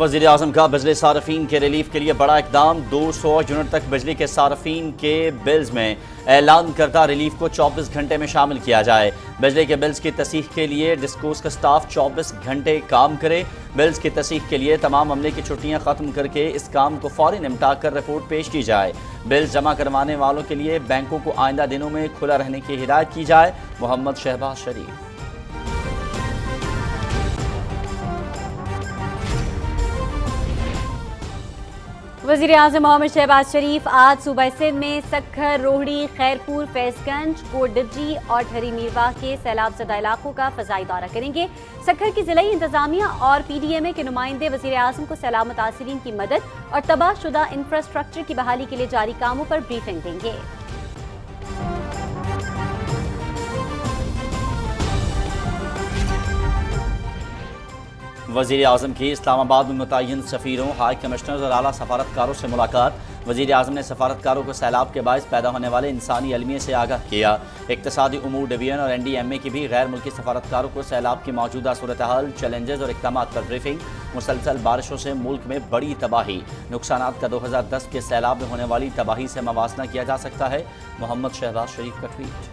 وزیر اعظم کا بجلی صارفین کے ریلیف کے لیے بڑا اقدام 200 یونٹ تک بجلی کے صارفین کے بلز میں اعلان کردہ ریلیف کو 24 گھنٹے میں شامل کیا جائے۔ بجلی کے بلز کی تصحیح کے لیے ڈسکوز کا سٹاف 24 گھنٹے کام کرے۔ بلز کی تصحیح کے لیے تمام عملے کی چھٹیاں ختم کر کے اس کام کو فوری نمٹا کر رپورٹ پیش کی جائے۔ بلز جمع کروانے والوں کے لیے بینکوں کو آئندہ دنوں میں کھلا رہنے کی ہدایت کی جائے۔ محمد شہباز شریف۔ وزیر اعظم محمد شہباز شریف آج صوبہ سندھ میں سکھر، روہڑی، خیرپور، فیض گنج، کوٹ ڈبجی اور ٹھری میرواہ کے سیلاب زدہ علاقوں کا فضائی دورہ کریں گے۔ سکھر کی ضلعی انتظامیہ اور پی ڈی ایم اے کے نمائندے وزیر اعظم کو سیلاب متاثرین کی مدد اور تباہ شدہ انفراسٹرکچر کی بحالی کے لیے جاری کاموں پر بریفنگ دیں گے۔ وزیر اعظم کی اسلام آباد میں متعین سفیروں، ہائی کمشنرز اور اعلیٰ سفارتکاروں سے ملاقات۔ وزیر اعظم نے سفارتکاروں کو سیلاب کے باعث پیدا ہونے والے انسانی المیے سے آگاہ کیا۔ اقتصادی امور ڈویژن اور این ڈی ایم اے کی بھی غیر ملکی سفارتکاروں کو سیلاب کی موجودہ صورتحال، چیلنجز اور اقدامات پر بریفنگ۔ مسلسل بارشوں سے ملک میں بڑی تباہی، نقصانات کا 2010 کے سیلاب میں ہونے والی تباہی سے موازنہ کیا جا سکتا ہے۔ محمد شہباز شریف کا ٹویٹ۔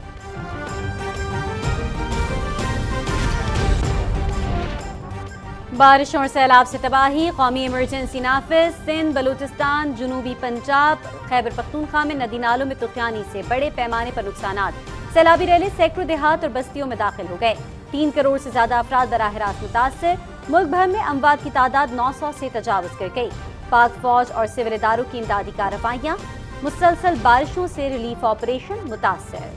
بارشوں اور سیلاب سے تباہی، قومی ایمرجنسی نافذ۔ سندھ، بلوچستان، جنوبی پنجاب، خیبر پختونخوا میں ندی نالوں میں طوفانی سے بڑے پیمانے پر نقصانات۔ سیلابی ریلیں سینکڑوں دیہات اور بستیوں میں داخل ہو گئے۔ 3 کروڑ سے زیادہ افراد براہ راست متاثر۔ ملک بھر میں اموات کی تعداد 900 سے تجاوز کر گئی۔ پاک فوج اور سول اداروں کی امدادی کارروائیاں۔ مسلسل بارشوں سے ریلیف آپریشن متاثر۔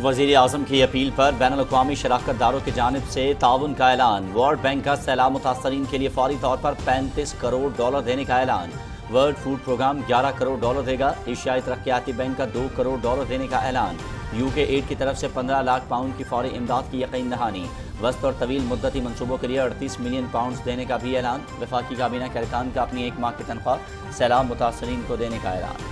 وزیر اعظم کی اپیل پر بین الاقوامی شراکت داروں کی جانب سے تعاون کا اعلان۔ ورلڈ بینک کا سیلاب متاثرین کے لیے فوری طور پر $35 کروڑ دینے کا اعلان۔ ورلڈ فوڈ پروگرام $11 کروڑ دے گا۔ ایشیائی ترقیاتی بینک کا $2 کروڑ دینے کا اعلان۔ یو کے ایڈ کی طرف سے 15 لاکھ پاؤنڈ کی فوری امداد کی یقین دہانی۔ وسط اور طویل مدتی منصوبوں کے لیے 38 ملین پاؤنڈز دینے کا بھی اعلان۔ وفاقی کابینہ کے ارکان کا اپنی 1 ماہ کی تنخواہ سیلاب متاثرین کو دینے کا اعلان۔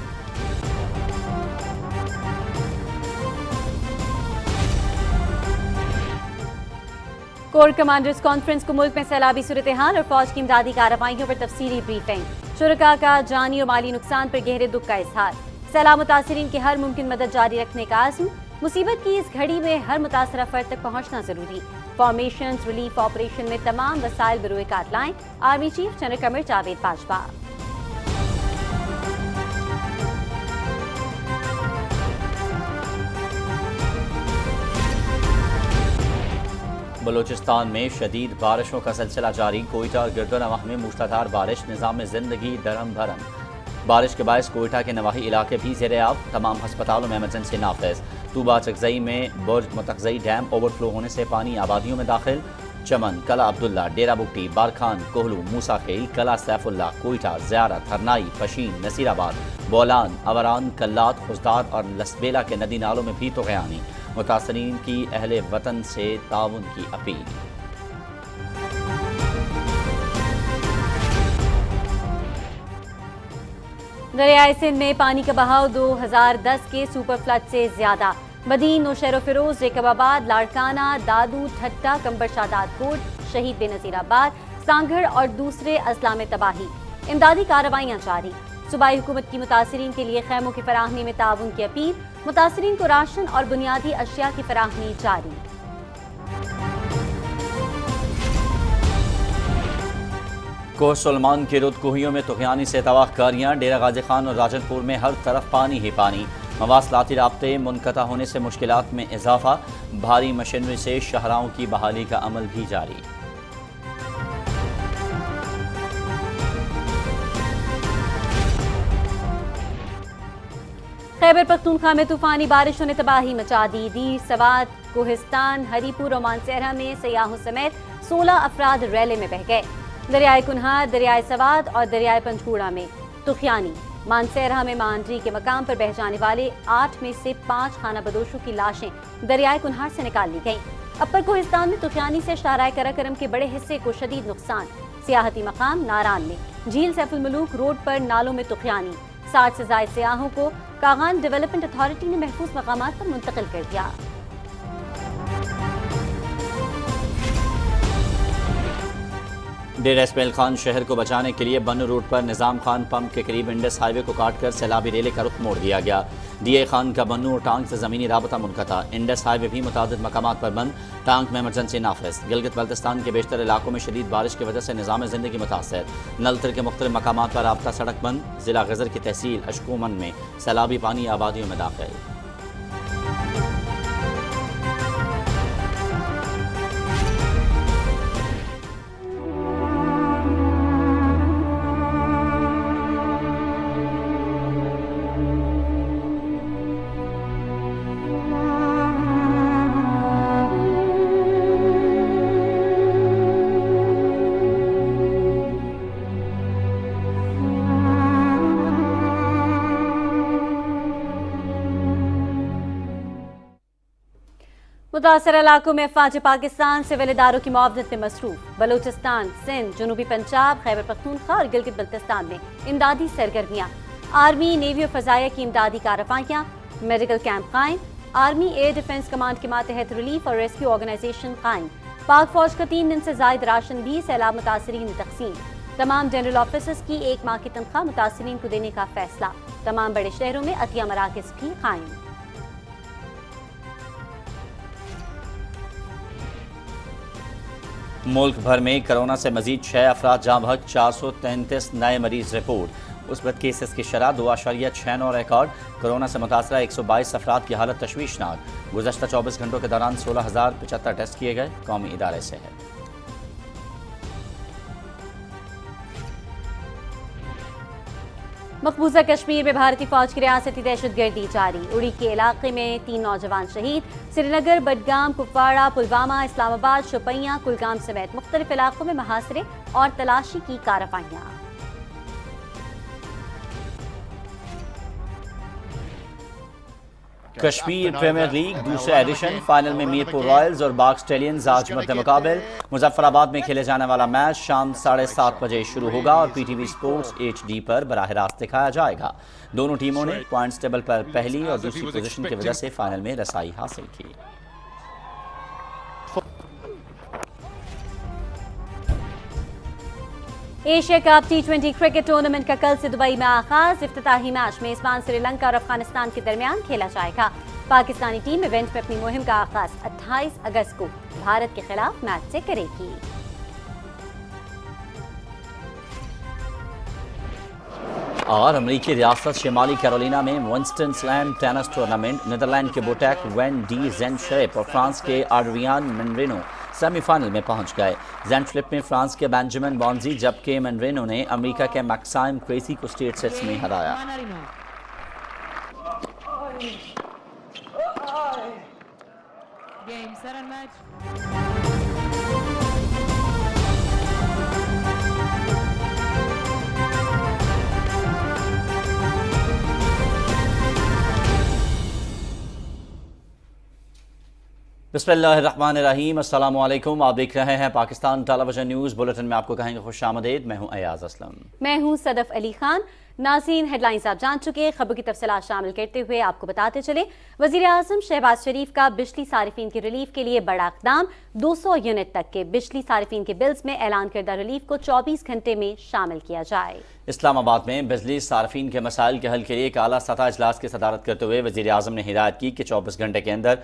کور کمانڈرز کانفرنس کو ملک میں سیلابی صورتحال اور فوج کی امدادی کارروائیوں پر تفصیلی بریفنگ۔ شرکاء کا جانی اور مالی نقصان پر گہرے دکھ کا اظہار۔ سیلاب متاثرین کی ہر ممکن مدد جاری رکھنے کا عزم۔ مصیبت کی اس گھڑی میں ہر متاثرہ فرد تک پہنچنا ضروری۔ فارمیشنز ریلیف آپریشن میں تمام وسائل بروئے کار لائیں۔ Army chief general Qamar Javed Bajwa. Balochistan میں شدید بارشوں کا سلسلہ جاری۔ کوئٹہ اور گرد و نواح میں موسلادھار بارش، نظام زندگی درہم بھرم۔ بارش کے باعث کوئٹہ کے نواحی علاقے بھی زیر آب، تمام ہسپتالوں میں ایمرجنسی نافذ۔ طوبہ چکزئی میں برج متقزئی ڈیم اوور فلو ہونے سے پانی آبادیوں میں داخل۔ چمن، کلا عبداللہ، ڈیرہ بگٹی، بارکھان، کوہلو، موسیٰ خیل، کلا سیف اللہ، کوئٹہ، زیارت، ہرنائی، پشین، نصیر آباد، بولان، اوران، کلات، خزدار اور لسبیلا کے ندی نالوں میں بھی طغیانی۔ متاثرین کی اہل وطن سے تعاون کی اپیل۔ دریائے سندھ میں پانی کا بہاؤ 2010 کے سپر فلڈ سے زیادہ۔ بدین، نوشہر و فیروز، جیکب آباد، لاڑکانہ، دادو، ٹھٹا، کمبر شاداد کوٹ، شہید بے نظیر آباد، سانگھڑ اور دوسرے اضلاع میں تباہی۔ امدادی کارروائیاں جاری۔ صوبائی حکومت کی متاثرین کے لیے خیموں کی فراہمی میں تعاون کی اپیل۔ متاثرین کو راشن اور بنیادی اشیاء کی فراہمی جاری۔ کوہ سلمان کی رود کوہیوں میں طغیانی سے تباہ کاریاں۔ ڈیرہ غازی خان اور راجن پور میں ہر طرف پانی ہی پانی۔ مواصلاتی رابطے منقطع ہونے سے مشکلات میں اضافہ۔ بھاری مشینری سے شاہراہوں کی بحالی کا عمل بھی جاری۔ خیبر پختونخوا میں طوفانی بارشوں نے تباہی مچا دی۔ دیر، سوات، کوہستان، ہری پور اور مانسہرہ میں سیاحوں سمیت 16 افراد ریلے میں بہہ گئے۔ دریائے کنہار، دریائے سوات اور دریائے پنجگوڑا میں طغیانی۔ مانسہرہ میں مانڈری کے مقام پر بہہ جانے والے 8 میں سے 5 خانہ بدوشوں کی لاشیں دریائے کنہار سے نکال لی گئیں۔ اپر کوہستان میں طغیانی سے شاہراہ قراقرم کے بڑے حصے کو شدید نقصان۔ سیاحتی مقام ناران میں جھیل سیف الملوک روڈ پر نالوں میں طغیانی۔ 60 سے زائد سیاحوں کو کاغان ڈیولپمنٹ اتھارٹی نے محفوظ مقامات پر منتقل کر دیا۔ ڈیرہ اسماعیل خان شہر کو بچانے کے لیے بنو روڈ پر نظام خان پمپ کے قریب انڈس ہائی وے کو کاٹ کر سیلابی ریلے کا رخ موڑ دیا گیا۔ ڈی اے خان کا بنو اور ٹانک سے زمینی رابطہ منقطع، انڈس ہائی وے بھی متعدد مقامات پر بند، ٹانک میں ایمرجنسی نافذ۔ گلگت بلتستان کے بیشتر علاقوں میں شدید بارش کی وجہ سے نظام زندگی متاثر، نلتر کے مختلف مقامات پر رابطہ سڑک بند۔ ضلع غزر کی تحصیل اشکومن میں سیلابی پانی آبادیوں میں داخل۔ متاثرہ علاقوں میں افواج پاکستان سول اداروں کی معاونت میں مصروف۔ بلوچستان، سندھ، جنوبی پنجاب، خیبر پختونخوا اور گلگت بلتستان میں امدادی سرگرمیاں، آرمی، نیوی اور فضائیہ کی امدادی کارروائیاں، میڈیکل کیمپ قائم، آرمی ایئر ڈیفنس کمانڈ کے ماتحت ریلیف اور ریسکیو آرگنائزیشن قائم۔ پاک فوج کا 3 دن سے زائد راشن بھی سیلاب متاثرین میں تقسیم۔ تمام جنرل آفیسرز کی 1 ماہ کی تنخواہ متاثرین کو دینے کا فیصلہ۔ تمام بڑے شہروں میں عطیہ مراکز بھی قائم۔ ملک بھر میں کرونا سے مزید 6 افراد جاں بحق، 433 نئے مریض رپورٹ۔ مثبت کیسز کی شرح 2.69 ریکارڈ۔ کرونا سے متاثرہ 122 افراد کی حالت تشویشناک۔ گزشتہ 24 گھنٹوں کے دوران 16,075 ٹیسٹ کیے گئے۔ قومی ادارے سے ہے۔ مقبوضہ کشمیر میں بھارتی فوج کی ریاستی دہشت گردی جاری۔ اڑی کے علاقے میں 3 نوجوان شہید۔ سری نگر، بڈگام، کپواڑہ، پلوامہ، اسلام آباد، شوپیاں، کلگام سمیت مختلف علاقوں میں محاصرے اور تلاشی کی کارروائیاں۔ کشمیر پریمیئر لیگ دوسرا ایڈیشن، فائنل میں میرپور رائلز اور باغ سٹیلینز آج مد مقابل۔ مظفر آباد میں کھیلے جانے والا میچ شام 7:30 بجے شروع ہوگا اور P T V sports HD پر براہ راست دکھایا جائے گا۔ دونوں ٹیموں نے پوائنٹس ٹیبل پر پہلی اور دوسری پوزیشن کی وجہ سے فائنل میں رسائی حاصل کی۔ Asia cup T20 cricket tournament کا کل سے دبئی میں آغاز۔ افتتاحی میچ میزبان سری لنکا اور افغانستان کے درمیان کھیلا جائے گا۔ پاکستانی ٹیم ایونٹ میں اپنی مہم کا آغاز 28 اگست کو بھارت کے خلاف میچ سے کرے گی۔ اور امریکی ریاست شمالی کیرولینا میں ونسٹن سلیم ٹینس ٹورنامنٹ، نیدرلینڈ کے بوٹیک وین ڈی زینشریپ اور فرانس کے آڈریان منرینو سیمی فائنل میں پہنچ گئے۔ زینشریپ میں فرانس کے بینجامن بونزی جبکہ منرینو نے امریکہ کے میکسائم کریسی کو اسٹریٹ سیٹس میں ہرایا۔ بسم اللہ الرحمن الرحیم، السلام علیکم۔ آپ دیکھ رہے ہیں پاکستان ٹیلی ویژن نیوز بلیٹن میں، آپ کو کہیں گے خوش آمدید۔ میں ہوں ایاز اسلم۔ میں ہوں صدف علی خان۔ ناظرین، ہیڈ لائنز آپ جان چکے، خبروں کی تفصیلات شامل کرتے ہوئے آپ کو بتاتے چلے وزیر اعظم شہباز شریف کا بجلی صارفین کی ریلیف کے لیے بڑا اقدام۔ 200 یونٹ تک کے بجلی صارفین کے بلز میں اعلان کردہ ریلیف کو 24 گھنٹے میں شامل کیا جائے۔ اسلام آباد میں بجلی صارفین کے مسائل کے حل کے لیے ایک اعلیٰ سطح اجلاس کی صدارت کرتے ہوئے وزیر اعظم نے ہدایت کی کہ 24 گھنٹے کے اندر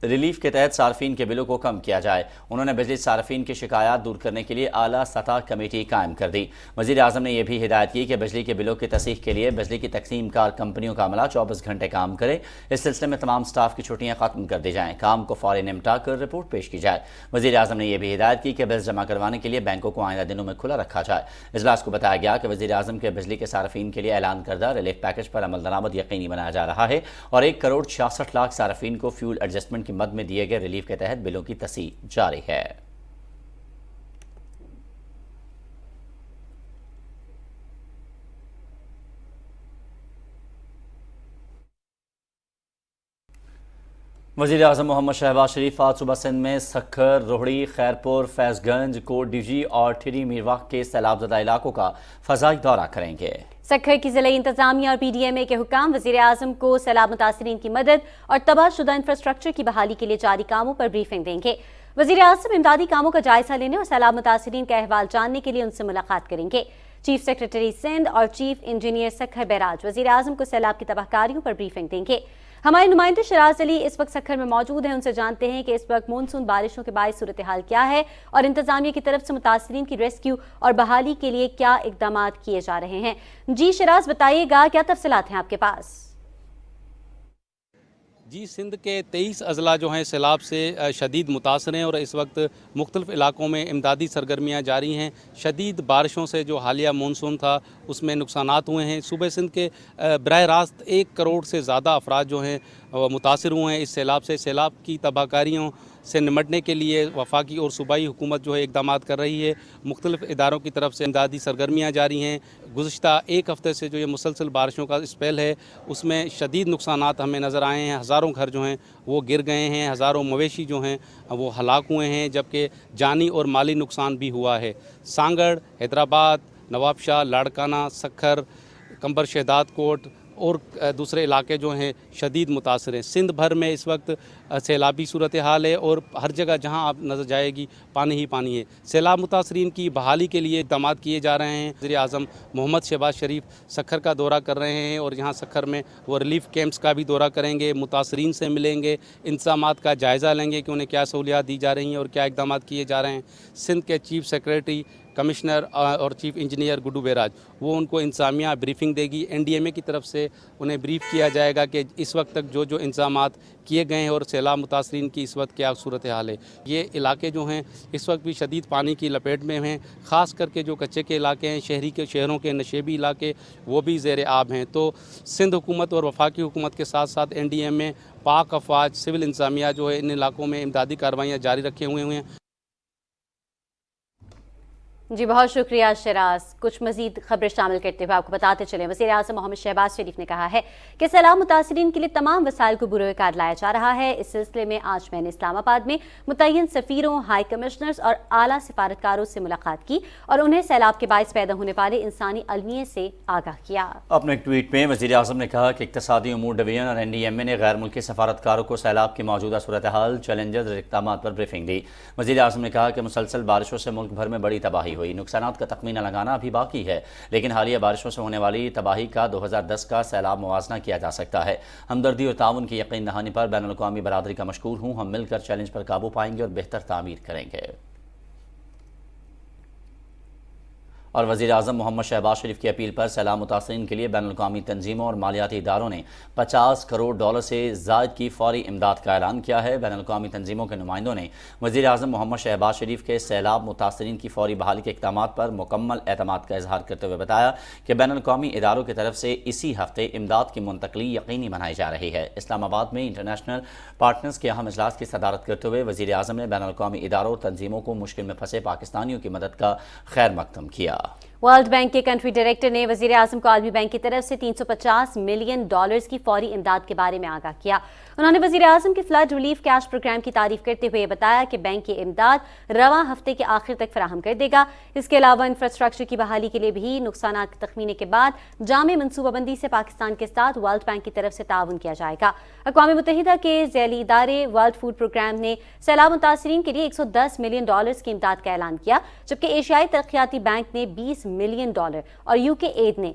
ریلیف کے تحت صارفین کے بلوں کو کم کیا جائے۔ انہوں نے بجلی صارفین کی شکایات دور کرنے کے لیے اعلیٰ سطح کمیٹی قائم کر دی۔ وزیر اعظم نے یہ بھی ہدایت کی کہ بجلی کے بلوں کی تصحیح کے لیے بجلی کی تقسیم کار کمپنیوں کا عملہ 24 گھنٹے کام کرے۔ اس سلسلے میں تمام سٹاف کی چھٹیاں ختم کر دی جائیں، کام کو فوری نمٹا کر رپورٹ پیش کی جائے۔ وزیر اعظم نے یہ بھی ہدایت کی کہ بلز جمع کروانے کے لیے بینکوں کو آئندہ دنوں میں کھلا رکھا جائے۔ اجلاس کو بتایا گیا کہ وزیر اعظم کے بجلی کے صارفین کے لیے اعلان کردہ ریلیف پیکج پر عمل درآمد یقینی بنایا جا رہا ہے اور 1,66,00,000 صارفین کو فیول ایڈجسٹمنٹ کی مد میں دیے گئے ریلیف کے تحت بلوں کی تصحیح جاری ہے۔ وزیر اعظم محمد شہباز شریف آج صبح سندھ میں سکھر، روہڑی، خیرپور، فیض گنج، کوٹ ڈیوی اور ٹھری میرواہ کے سیلاب زدہ علاقوں کا فضائی دورہ کریں گے۔ سکھر کی ضلعی انتظامیہ اور PDMA کے حکام وزیر اعظم کو سیلاب متاثرین کی مدد اور تباہ شدہ انفراسٹرکچر کی بحالی کے لیے جاری کاموں پر بریفنگ دیں گے۔ वज़ीर आज़म इमदादी कामों का जायजा लेने और सैलाब मुतासिरीन का अहवाल जानने के लिए उनसे मुलाकात करेंगे। चीफ सेक्रेटरी सिंध और चीफ इंजीनियर सखर बैराज वज़ीर आज़म को सैलाब की तबाहकारियों पर ब्रीफिंग देंगे। हमारे नुमाइंदे शराज अली इस वक्त सखर में मौजूद हैं, उनसे जानते हैं कि इस वक्त मानसून बारिशों के बायस सूरत हाल क्या है और इंतजामिया की तरफ से मुतासरीन की रेस्क्यू और बहाली के लिए क्या इकदाम किए जा रहे हैं। जी शराज, बताइएगा क्या तफसीलात हैं आपके पास? जी, सिंध के 23 अजला जो हैं सैलाब से शदीद मुतासर हैं और इस वक्त मुख्तलिफ़ इलाकों में इमदादी सरगर्मियाँ जारी हैं। शदीद बारिशों से जो हालिया मानसून था उसमें नुकसानात हुए हैं। सूबे सिंध के बराह रास्त 1 करोड़ से ज़्यादा अफराद जो हैं मुतासर हुए हैं इस सैलाब से। सैलाब की तबाहकारियों से निमटने के लिए वफाकी और सूबाई हुकूमत जो है इकदाम कर रही है। मुख्तलिफ़ इदारों की तरफ से इमदादी सरगर्मियाँ जारी हैं। गुज़िश्ता 1 हफ़्ते से जो ये मुसलसल बारिशों का स्पेल है उसमें शदीद नुकसानात हमें नज़र आए हैं। हज़ारों घर जो हैं वो गिर गए हैं, हज़ारों मवेशी जो हैं वो हलाक हुए हैं, जबकि जानी और माली नुकसान भी हुआ है। सांगड़, हैदराबाद, नवाबशाह, लाड़काना, सखर, कंबर शहदाद कोट और दूसरे इलाके जो हैं शदीद मुतासर हैं। सिंध भर में इस वक्त सैलाबी सूरत हाल है और हर जगह जहां आप नज़र जाएगी पानी ही पानी है। सैलाब मुतासरीन की बहाली के लिए इक़दाम किए जा रहे हैं। वज़ीर आज़म मोहम्मद शहबाज शरीफ सखर का दौरा कर रहे हैं और यहाँ सखर में वो रिलीफ़ कैंप्स का भी दौरा करेंगे, मुतासरीन से मिलेंगे, इंतज़ामात का जायज़ा लेंगे कि उन्हें क्या सहूलियात दी जा रही हैं और क्या इक़दाम किए जा रहे हैं। सिंध के चीफ सेक्रेटरी, कमिश्नर और चीफ इंजीनियर गुड्डू बैराज वो उनको इंतज़ामिया ब्रीफिंग देगी। NDMA की तरफ से उन्हें ब्रीफ किया जाएगा कि इस वक्त तक जो इंतज़ामात किए गए हैं और सैलाब मुतासरीन की इस वक्त क्या सूरत हाल है। ये इलाके जो हैं इस वक्त भी शदीद पानी की लपेट में हैं, ख़ास करके जो कच्चे के इलाके हैं, शहरों के नशेबी इलाके वो भी ज़ेर आब हैं। तो सिंध हुकूमत और वफाकी हुकूमत के साथ साथ NDMA, पाक अफवाज, सिविल इंतज़ामिया जो है इन इलाकों में इमदादी कार्रवाइयाँ जारी रखे हुए हैं। जी बहुत शुक्रिया शराज। कुछ मजीद खबरें शामिल करते हुए आपको बताते चले, वज़ीर आज़म मोहम्मद शहबाज शरीफ ने कहा है कि सैलाब मुतासरीन के लिए तमाम वसाइल को बुरोकार लाया जा रहा है। इस सिलसिले में आज मैंने इस्लामाबाद में मुतय्यन सफ़ीरों, हाई कमिश्नर्स और आला सिफारतकारों से मुलाकात की और उन्हें सैलाब के बायस पैदा होने वाले इंसानी अलमिये से आगाह किया। अपने एक ट्वीट में वज़ीर आज़म ने कहा कि इक़्तिसादी उमूर डिवीज़न और NDMA ने गैर मुल्की सफारतकारों को सैलाब की मौजूदा सूरत हाल, चैलेंजेस और इक़दाम पर ब्रीफिंग दी। वज़ीर आज़म ने कहा कि मुसलसल बारिशों से मुल्क भर में बड़ी तबाही हुई, नुकसानात का तखमीना लगाना अभी बाकी है, लेकिन हालिया बारिशों से होने वाली तबाही का 2010 का सैलाब मुवाजना किया जा सकता है। हमदर्दी और ताउन की यकीन दहानी पर बैनुल अक़वामी बरादरी का मशकूर हूँ। हम मिलकर चैलेंज पर काबू पाएंगे और बेहतर तामीर करेंगे। और वज़ीर आज़म मोहम्मद शहबाज शरीफ की अपील पर सैलाब मुतासरीन के लिए बैनुल अक़वामी तंजीमों और मालियाती इदारों ने $50 करोड़ से ज़ायद की फौरी इमदाद का ऐलान किया है। बैनुल अक़वामी तंजीमों के नुमाइंदों ने वज़ीर आज़म मोहम्मद शहबाज शरीफ के सैलाब मुतासरीन की फौरी बहाली के इक़दाम पर मुकम्मल एतमाद का इजहार करते हुए बताया कि बैनुल अक़वामी इदारों की तरफ से इसी हफ्ते इमदाद की मुंतकली यकीनी बनाई जा रही है। इस्लामाबाद में इंटरनेशनल पार्टनर्स के अहम इजलास की सदारत करते हुए वज़ीर आज़म ने बैनुल अक़वामी इदारों और तंजीमों को मुश्किल में फंसे पाकिस्तानियों की मदद का खैर मकदम किया। वर्ल्ड बैंक के कंट्री डायरेक्टर ने वज़ीर आज़म को आलमी बैंक की तरफ से $350 मिलियन की फौरी इमदाद के बारे में आगाह किया। उन्होंने वज़ीर आज़म के फ्लड रिलीफ कैश प्रोग्राम की तारीफ करते हुए बताया कि बैंक की इमदाद रवां हफ्ते के आखिर तक फराहम कर देगा। इसके अलावा इंफ्रास्ट्रक्चर की बहाली के लिए भी नुकसान के तखमीने के बाद जामे मनसूबाबंदी से पाकिस्तान के साथ वर्ल्ड बैंक की तरफ से ताउन किया जाएगा। अक़वाम मुत्तहिदा के ज़ैली इदारे वर्ल्ड फूड प्रोग्राम ने सैलाब मुतासरीन के लिए $110 मिलियन की इमदाद का ऐलान किया, जबकि एशियाई तरक्याती बैंक ने $20 मिलियन और यूके एड ने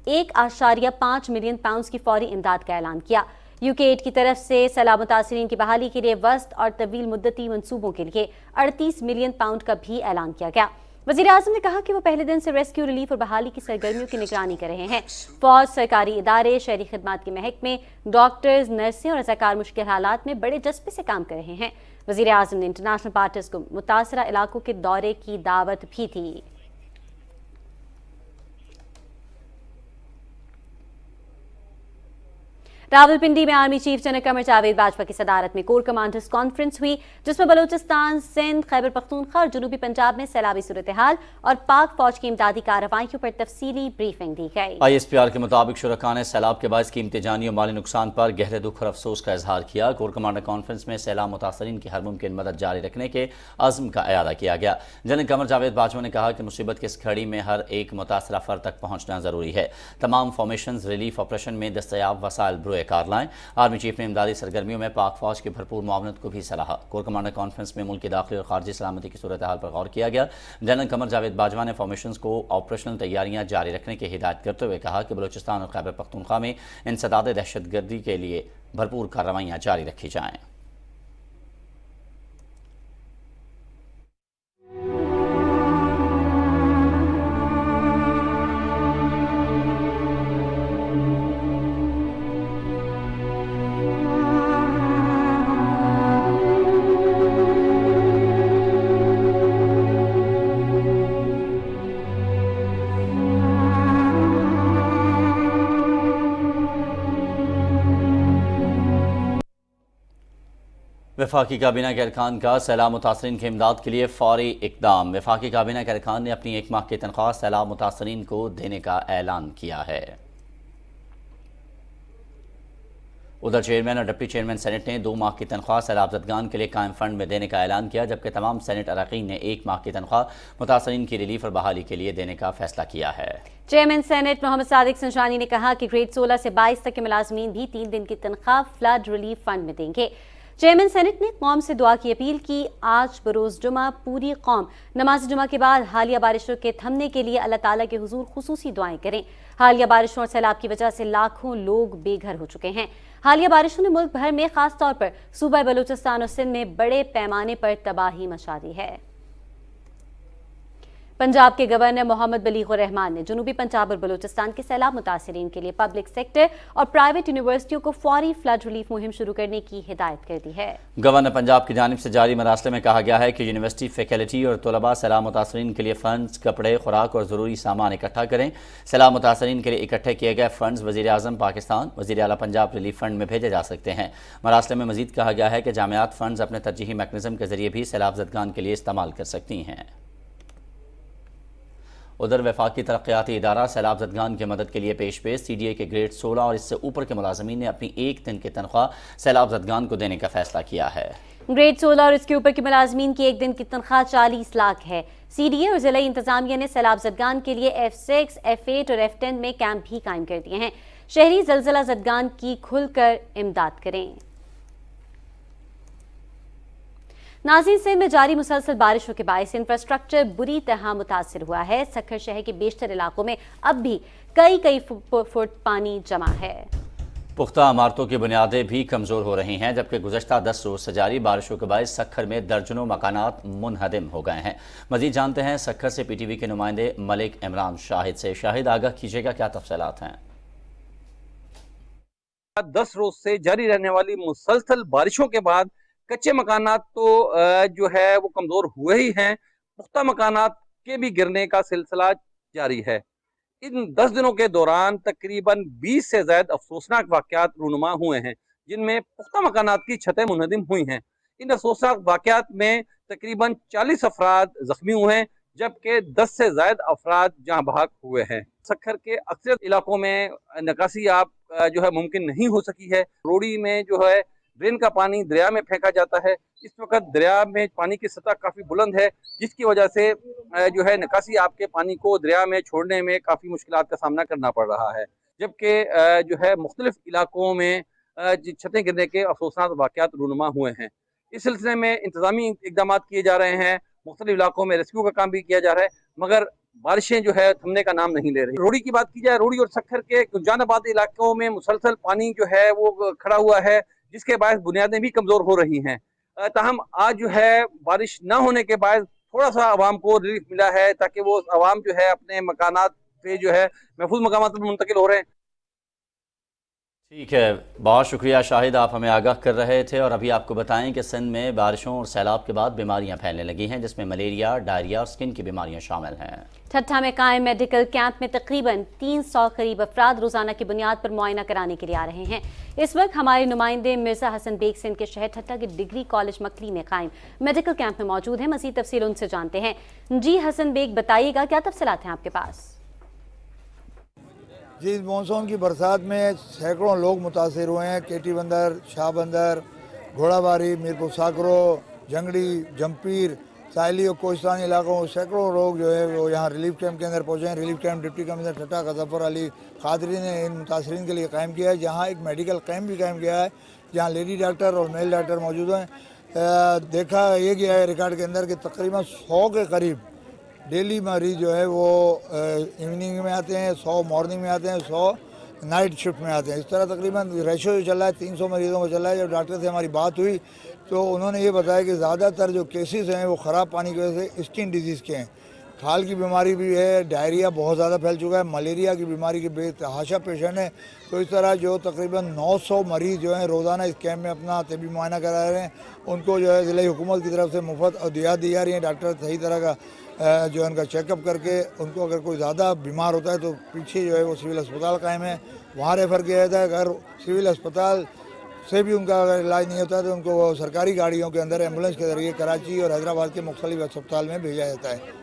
£1.5 मिलियन की फौरी इमदाद का ऐलान किया। यूके एड की तरफ से सैलाब मुतासरीन की बहाली के लिए वस्त और तवील मुद्दती मंसूबों के लिए £38 मिलियन का भी ऐलान किया गया। वज़ीर आज़म ने कहा कि वो पहले दिन से रेस्क्यू, रिलीफ और बहाली की सरगर्मियों की निगरानी कर रहे हैं। फौज, सरकारी इदारे, शहरी खिदमात के महकमे, डॉक्टर्स, नर्सें और रज़ाकार मुश्किल हालात में बड़े जज्बे से काम कर रहे हैं। वज़ीर आज़म ने इंटरनेशनल पार्टनर्स को मुतासरा इलाकों के दौरे की दावत भी थी। रावलपिंडी में army chief general Qamar Javed Bajwa की सदारत में कोर कमांडर्स कॉन्फ्रेंस हुई, जिसमें बलूचिस्तान, सिंध, खैबर पख्तूनख्वा और जनूबी पंजाब में सैलाबी सूरत हाल और पाक फौज की इमदादी कार्रवाइयों पर तफसीली ब्रीफिंग दी गई। ISPR के मुताबिक शुरका ने सैलाब के बायस कीमती जानी और माली नुकसान पर गहरे दुख और अफसोस का इजहार किया। कोर कमांडर कॉन्फ्रेंस में सैलाब मुतासरीन की हर मुमकिन मदद जारी रखने के अज़्म का इरादा किया गया। जनरल कमर जावेद बाजवा ने कहा कि मुसीबत की इस घड़ी में हर एक मुतासरा फर्द तक पहुँचना ज़रूरी है। तमाम फॉर्मेशन रिलीफ ऑपरेशन में दस्तयाब वसाइल बरोए हुए कार लाएं। आर्मी चीफ ने इमदादी सरगर्मियों में पाक फौज की भरपूर मुआवनत को भी सराहा। कोर कमांडर कॉन्फ्रेंस में मुल्क की दाखिली और खारजी सलामती की सूरत हाल पर गौर किया गया। जनरल कमर जावेद बाजवा ने फॉर्मेशंस को ऑपरेशनल तैयारियां जारी रखने की हिदायत करते हुए कहा कि बलूचिस्तान और खैबर पख्तूनख्वा में इंसदाद दहशतगर्दी के लिए भरपूर कार्रवाइयां जारी रखी जाएं। वफाकी काबीना के अरकान का सैलाब मुतासरीन की इमदाद के लिए फौरी इकदाम। वफाकी काबीना के अरकान ने अपनी 1 माह की तनख्वाह सैलाब मुतासरीन को देने का ऐलान किया है। उधर चेयरमैन और डिप्टी चेयरमैन सेनेट ने 2 माह की तनख्वाह सैलाब ज़दगान के लिए कायम फंड में देने का ऐलान किया, जबकि तमाम सेनेट अरकान ने 1 माह की तनख्वाह मुतासरीन की रिलीफ और बहाली के लिए देने का फैसला किया है। चेयरमैन सेनेट मोहम्मद सादिक संशानी ने कहा कि ग्रेड 16 से 22 तक के मुलाजमीन भी 3 दिन की तनख्वाह फ्लड रिलीफ फंड में देंगे। चेयरमैन सेनेट ने कौम से दुआ की अपील की। आज बरोज़ जुमा पूरी कौम नमाज जुमा के बाद हालिया बारिशों के थमने के लिए अल्लाह ताला के हुजूर खुसूसी दुआएं करें। हालिया बारिशों और सैलाब की वजह से लाखों लोग बेघर हो चुके हैं। हालिया बारिशों ने मुल्क भर में खास तौर पर सूबा बलूचिस्तान और सिंध में बड़े पैमाने पर तबाही मचा दी है। पंजाब के गवर्नर मोहम्मद बलीगुर रहमान ने जनूबी पंजाब और बलूचिस्तान के सैलाब मुतासरीन के लिए पब्लिक सेक्टर और प्राइवेट यूनिवर्सिटियों को फौरी फ्लड रिलीफ मुहिम शुरू करने की हिदायत कर दी है। गवर्नर पंजाब की जानिब से जारी मरासले में कहा गया है कि यूनिवर्सिटी फैकल्टी और तलबा सैलाब मुतासरीन के लिए फंड्स, कपड़े, खुराक और ज़रूरी सामान इकट्ठा करें। सैलाब मुतासरीन के लिए इकट्ठे किए गए फंड्स वज़ीर आज़म पाकिस्तान, वज़ीर आला पंजाब रिलीफ फंड में भेजे जा सकते हैं। मरासले में मज़ीद कहा गया है कि जामियात फंड्स अपने तरजीही मैकेनिज़्म के जरिए भी सैलाब ज़दगान के लिए इस्तेमाल कर सकती हैं। उधर वफाकी तरक्याती इदारा सैलाब ज़दगान की मदद के लिए पेश CDA के ग्रेड 16 और इससे ऊपर के मुलाजमीन ने अपनी 1 दिन की तनख्वाह सैलाब ज़दगान को देने का फैसला किया है। ग्रेड 16 और इसके ऊपर के मुलाजमीन की 1 दिन की तनख्वाह 40 लाख है। CDA और ज़िला इंतजामिया ने सैलाब ज़दगान के लिए F6, F8 और F10 में कैंप भी कायम कर दिए हैं। शहरी ज़लज़ला ज़दगान की खुलकर इमदाद करें। नाज़रीन, सिंध में जारी मुसलसल बारिशों के बायस इंफ्रास्ट्रक्चर बुरी तरह मुतासिर हुआ है। सक्खर शहर के बेशतर इलाकों में अब भी कई फुट पानी जमा है। पुख्ता इमारतों की बुनियादें भी कमज़ोर हो रही हैं, जबकि गुज़श्ता 10 रोज़ से जारी बारिशों के बायस सक्खर में दर्जनों मकानात मुनहदिम हो गए हैं। मज़ीद जानते हैं सक्खर से PTV के नुमाइंदे मलिक इमरान शाहिद से। शाहिद, आगाह कीजिएगा, क्या तफसीलात हैं? 10 रोज़ से जारी रहने वाली मुसलसल बारिशों के बाद कच्चे मकानात तो जो है वो कमज़ोर हुए ही हैं, पुख्ता मकानात के भी गिरने का सिलसिला जारी है। इन 10 दिनों के दौरान तकरीबन 20 से ज़ायद अफसोसनाक वाक़यात रूनुमा हुए हैं, जिनमें पुख्ता मकानात की छतें मुनहदिम हुई हैं। इन अफसोसनाक वाक़यात में तकरीबन 40 अफराद ज़ख्मी हुए हैं, जबकि 10 से ज़ायद अफराद जहाँ बहक हुए हैं। सक्खर के अक्सर इलाकों में निकासी आप जो है मुमकिन नहीं हो सकी है। रोड़ी में जो है ड्रेन का पानी दरिया में फेंका जाता है। इस वक्त दरिया में पानी की सतह काफ़ी बुलंद है, जिसकी वजह से जो है निकासी आपके पानी को दरिया में छोड़ने में काफ़ी मुश्किलात का सामना करना पड़ रहा है। जबकि जो है मुख्तलिफ इलाकों में छतें गिरने के अफसोसनाक वाक़यात रूनुमा हुए हैं। इस सिलसिले में इंतजामी इक़दाम किए जा रहे हैं, मुख्तलिफ इलाकों में रेस्क्यू का काम भी किया जा रहा है, मगर बारिशें जो है थमने का नाम नहीं ले रही। रोड़ी की बात की जाए, रोड़ी और सक्खर के गुंजानाबाद इलाकों में मुसलसल पानी जो है वो खड़ा हुआ है, जिसके बायस बुनियादें भी कमज़ोर हो रही हैं। ताहम आज जो है बारिश न होने के बाद थोड़ा सा आवाम को रिलीफ मिला है, ताकि वो आवाम जो है अपने मकानात पे जो है महफूज मकामात पर मुंतकिल हो रहे हैं। ठीक है, बहुत शुक्रिया शाहिद, आप हमें आगाह कर रहे थे। और अभी आपको बताएं कि सिंध में बारिशों और सैलाब के बाद बीमारियां फैलने लगी हैं, जिसमें मलेरिया, डायरिया और स्किन की बीमारियां शामिल हैं। ठट्ठा में कायम मेडिकल कैंप में तकरीबन 300 करीब अफराद रोजाना की बुनियाद पर मुआयना कराने के लिए आ रहे हैं। इस वक्त हमारे नुमाइंदे मिर्जा हसन बेग सिंध के शहर ठट्ठा के डिग्री कॉलेज मकली में कायम मेडिकल कैंप में मौजूद हैं। मज़ीद तफसील उनसे जानते हैं। जी हसन बेग, बताइएगा क्या तफसीलात हैं आपके पास? जी, इस मानसून की बरसात में सैकड़ों लोग मुतासिर हुए हैं। केटी बंदर, शाह बंदर, घोड़ाबारी, मीरपुर साकरो, जंगड़ी, जमपीर, साहली और कोस्तानी इलाकों सैकड़ों लोग जो है वो यहाँ रिलीफ कैंप के अंदर पहुँचे हैं। रिलीफ कैंप डिप्टी कमिश्नर ठट्टा गज़फ़र अली कादरी ने इन मुतासरीन के लिए कायम किया है, जहाँ एक मेडिकल कैंप भी कायम किया है, जहाँ लेडी डॉक्टर और मेल डॉक्टर मौजूद हैं। देखा ये गया है रिकॉर्ड के अंदर कि तकरीबन 100 के करीब डेली मरीज जो है वो इवनिंग में आते हैं, 100 मॉर्निंग में आते हैं, 100 नाइट शिफ्ट में आते हैं। इस तरह तकरीबन रेशो जो चल रहा है 300 मरीज़ों को चल रहा है। जब डॉक्टर से हमारी बात हुई तो उन्होंने ये बताया कि ज़्यादातर जो केसेस हैं वो ख़राब पानी की वजह से स्किन डिजीज़ के हैं। खाल की बीमारी भी है, डायरिया बहुत ज़्यादा फैल चुका है, मलेरिया की बीमारी के बेतहाशा पेशेंट हैं। तो इस तरह जो तकरीबन 900 मरीज़ जो हैं रोज़ाना इस कैंप में अपना तबी मुआयना करा रहे हैं। उनको जो है ज़िला हुकूमत की तरफ से मुफ्त अद्वियात दी जा रही हैं। डॉक्टर सही तरह का जो है उनका चेकअप करके उनको अगर कोई ज़्यादा बीमार होता है तो पीछे जो है वो सिविल अस्पताल कायम है, वहाँ रेफ़र किया जाता है। अगर सिविल अस्पताल से भी उनका अगर इलाज नहीं होता है तो उनको वो सरकारी गाड़ियों के अंदर एम्बुलेंस के ज़रिए कराची और हैदराबाद के मुख्तलिफ अस्पताल में भेजा जाता है।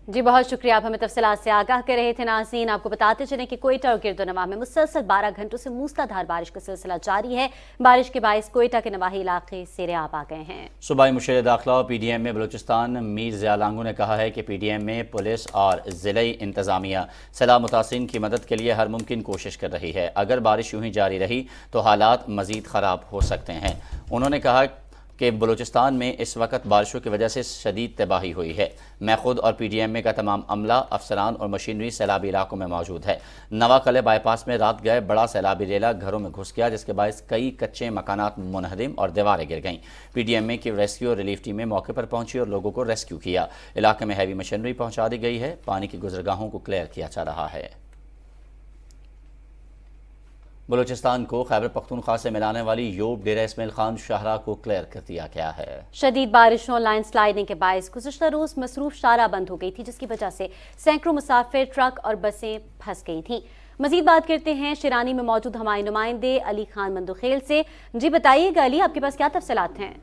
जी बहुत शुक्रिया, आप हमें तफसीलात से आगाह कर रहे थे। नाज़रीन, आपको बताते चलें कि कोयटा और गिरदोनवा में मुसलसल 12 घंटों से मूसलाधार बारिश का सिलसिला जारी है। बारिश के बायस कोयटा के नवाही इलाके सेरेआब आ गए हैं। सूबाई मुशीर दाखिला और PDM में बलूचिस्तान मीर ज़िया लांगू ने कहा है कि PDM में पुलिस और ज़िले इंतज़ामिया सैलाब मुतासिरीन की मदद के लिए हर मुमकिन कोशिश कर रही है। अगर बारिश यूं ही जारी रही तो हालात मज़ीद ख़राब हो सकते हैं। उन्होंने कहा कि बलूचिस्तान में इस वक्त बारिशों की वजह से शदीद तबाही हुई है। मैं खुद और PDM का तमाम अमला, अफसरान और मशीनरी सैलाबी इलाकों में मौजूद है। नवाकले बाईपास में रात गए बड़ा सैलाबी रेला घरों में घुस गया, जिसके बायस कई कच्चे मकानात मुनहदिम और दीवारें गिर गईं। PDM की रेस्क्यू और रिलीफ टीमें मौके पर पहुंची और लोगों को रेस्क्यू किया। इलाके में हैवी मशीनरी पहुंचा दी गई है। पानी की गुजरगाहों को क्लियर किया जा रहा है। बलूचिस्तान को खैबर पख्तूनख्वा से मिलाने वाली योब डेरा इस्माइल खान शाहरा को क्लियर कर दिया गया है। शदीद बारिशों, लैंड स्लाइडिंग के बायस गुज़श्ता रोज मसरूफ शाहरा बंद हो गई थी, जिसकी वजह से सैकड़ों मुसाफिर, ट्रक और बसें फंस गई थीं। मजीद बात करते हैं शिरानी में मौजूद हमारे नुमाइंदे अली खान मंदुखेल से। जी बताइएगा अली, आपके पास क्या तफसीलात हैं?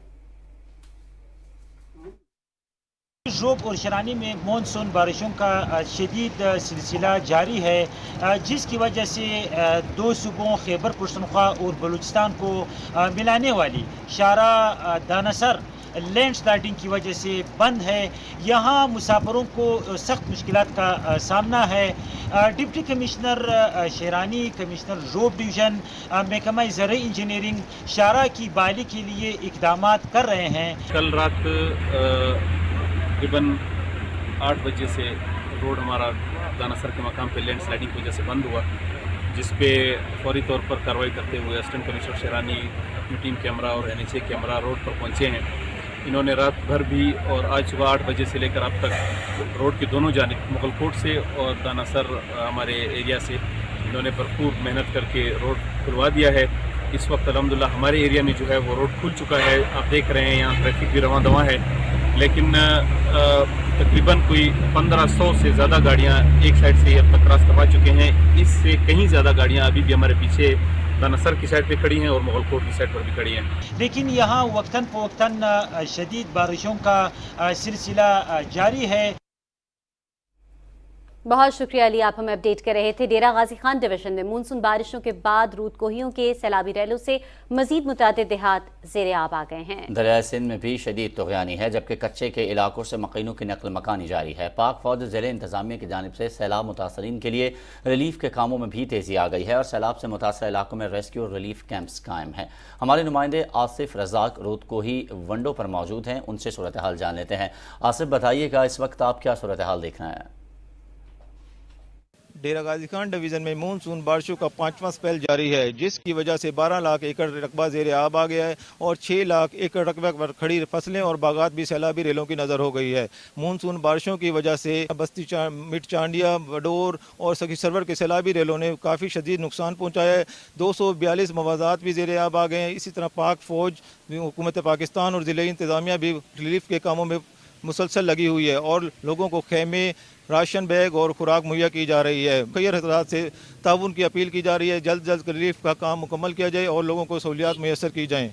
जोब और शिरानी में मानसून बारिशों का शदीद सिलसिला जारी है, जिसकी वजह से दो सूबों खैबर पख्तूनख्वा और बलूचिस्तान को मिलाने वाली शाहरा दानासर लैंड स्लाइडिंग की वजह से बंद है। यहाँ मुसाफिरों को सख्त मुश्किलात का सामना है। डिप्टी कमिश्नर शिरानी, कमिश्नर जोब डिवीज़न, महकमा ज़राई इंजीनियरिंग शाहरा की बहाली के लिए इक़दाम कर रहे हैं। कल रात तकरीबन 8 बजे से रोड हमारा दानासर के मकाम पे लैंड स्लाइडिंग की वजह से बंद हुआ, जिस पे फौरी तौर पर कार्रवाई करते हुए असिस्टेंट कमिश्नर शिरानी अपनी टीम कैमरा और NHA कैमरा रोड पर पहुंचे हैं। इन्होंने रात भर भी और आज सुबह 8 बजे से लेकर अब तक रोड की दोनों जानिब मुगलकोट से और दानासर हमारे एरिया से इन्होंने भरपूर मेहनत करके रोड खुलवा दिया है। इस वक्त अल्हम्दुलिल्लाह हमारे एरिया में जो है वो रोड खुल चुका है। आप देख रहे हैं यहाँ ट्रैफिक भी रवां दवा है, लेकिन तकरीबन कोई 1500 से ज़्यादा गाड़ियाँ एक साइड से अब तक क्रॉस करवा चुके हैं। इससे कहीं ज़्यादा गाड़ियाँ अभी भी हमारे पीछे दानासर की साइड पे खड़ी हैं और मुगलकोट की साइड पर भी खड़ी हैं। लेकिन यहाँ वक्तन फ़वक्तन शदीद बारिशों का सिलसिला जारी है। बहुत शुक्रिया अली, आप हमें अपडेट कर रहे थे। डेरा गाजी खान डिवीजन में मानसून बारिशों के बाद रूद कोहियों के सैलाबी रैलों से मजीद मुतादिद देहात ज़ेर-ए-आब आ गए हैं। दरिया सिंध में भी शदीद तुग़यानी है, जबकि कच्चे के इलाकों से मकीनों की नकल मकानी जारी है। पाक फौज ज़िले इंतज़ामिया की जानिब से सैलाब मुतासरीन के लिए रिलीफ के कामों में भी तेज़ी आ गई है और सैलाब से मुतासर इलाकों में रेस्क्यू और रिलीफ कैंप्स कायम हैं। हमारे नुमाइंदे आसिफ रज़ाक रूद कोही वंडो पर मौजूद हैं, उनसे सूरत हाल जान लेते हैं। आसिफ बताइएगा, इस वक्त आप क्या सूरत हाल देख रहे हैं? डेरा गाजी खान डिवीज़न में मानसून बारिशों का 5वां स्पेल जारी है, जिसकी वजह से 12 लाख एकड़ रकबा ज़ेर आब आ गया है और 6 लाख एकड़ रकबे पर खड़ी फसलें और बागात भी सैलाबी रेलों की नज़र हो गई है। मानसून बारिशों की वजह से बस्ती मिट चांडिया, वडोर और सखी सरवर के सैलाबी रेलों ने काफ़ी शदीद नुकसान पहुँचाया है। 242 मवाज़ात भी ज़ेर आब आ गए हैं। इसी तरह पाक फ़ौज, हुकूमत पाकिस्तान और ज़िले इंतज़ामिया भी रिलीफ के कामों में मुसलसल लगी हुई है और लोगों को खेमे, राशन बैग और खुराक मुहैया की जा रही है। कई हजरात से ताउन की अपील की जा रही है, जल्द जल्द रिलीफ का काम मुकम्मल किया जाए और लोगों को सहूलियात मुयस्सर की जाएँ।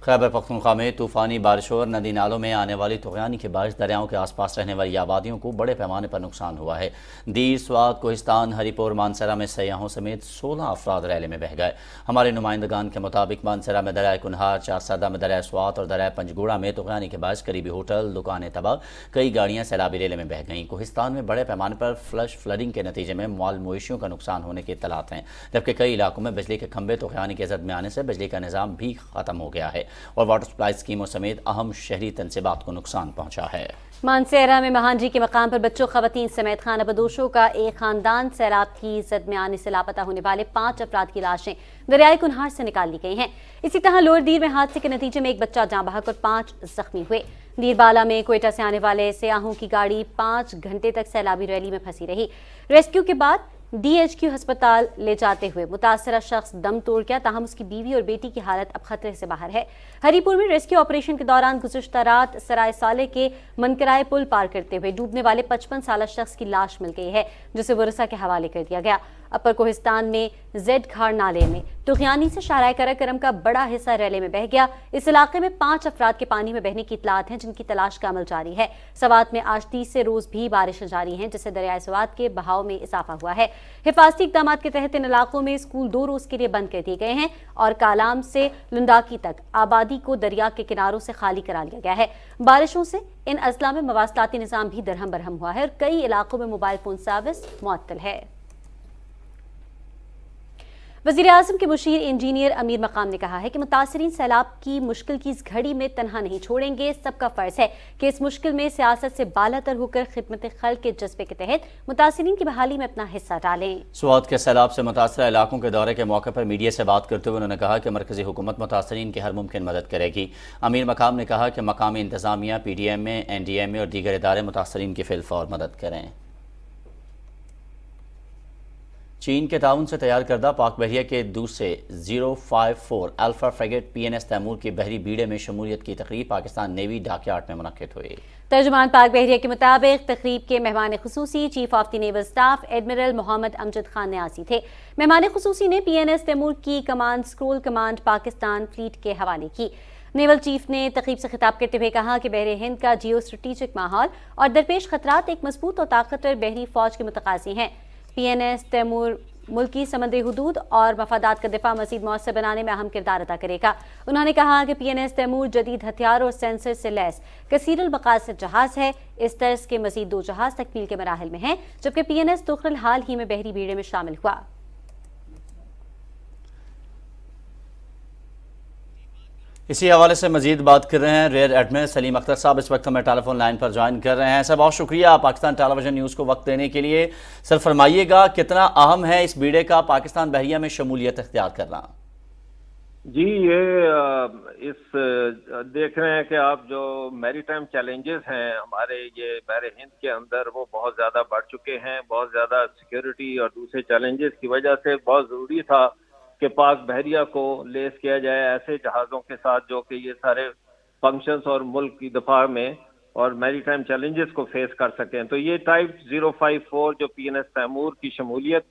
खैबर पख्तूनख्वा में तूफ़ानी बारिशों और नदी नालों में आने वाली तुग़यानी के बारिश दरियाओं के आसपास रहने वाली आबादियों को बड़े पैमाने पर नुकसान हुआ है। दीर, स्वात, कोहिस्तान, हरीपुर, मानसरा में सयाहों समेत 16 अफराद रैले में बह गए। हमारे नुमाइंदगान के मुताबिक मानसरा में दरियाए कुनहार, चारसादा में दरियाए स्वात और दरियाए पंजगुड़ा में तुग़यानी के बारिश करीबी होटल, दुकानें तबाह, कई गाड़ियाँ सैलाबी रेले में बह गईं। कोहिस्तान में बड़े पैमाने पर फ्लडिंग के नतीजे में माल मवेशियों का नुकसान होने की इत्तलात हैं, जबकि कई इलाकों में बिजली के खंभे तुग़यानी के जद में आने से बिजली का निज़ाम भी ख़त्म हो गया है और वाटर सप्लाई स्कीमों समेत अहम शहरी तनसीबात को नुकसान पहुंचा है। मानसेरा में महानजी के मकाम पर बच्चों, खवातीन समेत खाना बदोशों का एक खानदान सैलाब की जद में आने से लापता होने वाले 5 अफराद की लाशें दरियाए कुनहार से निकाल ली गई हैं। इसी तरह लोअर दीर में हादसे के नतीजे में एक बच्चा जाँ बहक और 5 जख्मी हुए। दीरबाला में कोयटा से आने वाले सयाहों की गाड़ी 5 घंटे तक सैलाबी रैली में फंसी रही। रेस्क्यू के बाद DHQ अस्पताल ले जाते हुए मुतासरा शख्स दम तोड़ गया, ताहम उसकी बीवी और बेटी की हालत अब खतरे से बाहर है। हरीपुर में रेस्क्यू ऑपरेशन के दौरान गुज़िश्ता रात सराय साले के मनकराय पुल पार करते हुए डूबने वाले 55 साला शख्स की लाश मिल गई है, जिसे वरसा के हवाले कर दिया गया। अपर कोहिस्तान में जेड खार नाले में तुग़यानी से शाहराए करम का बड़ा हिस्सा रैले में बह गया। इस इलाके में 5 अफराद के पानी में बहने की इतलात हैं, जिनकी तलाश का अमल जारी है। सवात में आज 30 रोज भी बारिशें जारी हैं, जिससे दरियाए सवात के बहाव में इजाफा हुआ है। हिफाजती इक़दाम के तहत इन इलाकों में स्कूल 2 रोज के लिए बंद कर दिए गए हैं और कालाम से लुंडाकी तक आबादी को दरिया के किनारों से खाली करा लिया गया है। बारिशों से इन अजला में मवासलाती निज़ाम भी दरहम बरहम हुआ है और कई इलाकों में मोबाइल फोन सर्विस मुअत्तल है। वज़ीर आज़म के मुशीर इंजीनियर अमीर मकाम ने कहा है कि मुतासरीन सैलाब की मुश्किल की इस घड़ी में तनहा नहीं छोड़ेंगे। सबका फ़र्ज है कि इस मुश्किल में सियासत से बालातर होकर खिदमत खल्क के जज्बे के तहत मुतासरीन की बहाली में अपना हिस्सा डालें। स्वात के सैलाब से मुतासरा इलाकों के दौरे के मौके पर मीडिया से बात करते हुए उन्होंने कहा कि मरकजी हुकूमत मुतासरीन की हर मुमकिन मदद करेगी। अमीर मकाम ने कहा कि मकामी इंतज़ामिया, PDMA, NDMA और दीगर इदारे मुतासरीन की फिलफौर मदद करें। चीन के ताउन से तैयार करदा पाक बहरिया के दूसरे 054 अल्फा फ्रेगेट PNS तैमूर की बहरी बीड़े में शमूलियत की तकरीब पाकिस्तान नेवी डॉकयार्ड में मुनक्किद हुई। तर्जुमान पाक बहरिया के मुताबिक तकरीब के मेहमान खुसूसी chief of the naval staff admiral Mohammad Amjad Khan Niazi थे। मेहमान खुसूसी ने PNS तैमूर की कमांड स्क्रोल कमांड पाकिस्तान फ्लीट के हवाले की। नेवल चीफ ने तकरीब से खिताब करते हुए कहा कि बहरे हिंद का जियो स्ट्रेटेजिक माहौल और दरपेश खतरात एक मजबूत और ताकतवर बहरी फौज के मुतकाजी हैं। PNS तैमूर मुल्की समंदरी हुदूद और मफादात का दिफा मज़ीद मौसर बनाने में अहम किरदार अदा करेगा। उन्होंने कहा कि PNS तैमूर जदीद हथियार और सेंसर से लैस कसीरुल मकासद जहाज है। इस तर्ज के मज़ीद 2 जहाज तकमील के मराहिल में हैं, जबकि PNS तुखरल हाल ही में बहरी बीड़े में शामिल हुआ। इसी हवाले से मजीद बात कर रहे हैं रेयर एडमिरल सलीम अख्तर साहब, इस वक्त हमें टेलीफोन लाइन पर ज्वाइन कर रहे हैं। सर बहुत शुक्रिया पाकिस्तान टेलीविजन न्यूज़ को वक्त देने के लिए। सर फरमाइएगा कितना अहम है इस बीड़े का पाकिस्तान बहरिया में शमूलियत इख्तियार करना? जी, ये देख रहे हैं कि आप जो मैरीटाइम चैलेंजेस हैं हमारे ये बहरे हिंद के अंदर, वो बहुत ज़्यादा बढ़ चुके हैं। बहुत ज़्यादा सिक्योरिटी और दूसरे चैलेंजेस की वजह से बहुत ज़रूरी था कि पाक बहरिया को लेस किया जाए ऐसे जहाज़ों के साथ जो कि ये सारे फंक्शंस और मुल्क की दफा में और मैरीटाइम चैलेंजेस को फेस कर सकें। तो ये टाइप 054 जो PNS तैमूर की शमूलियत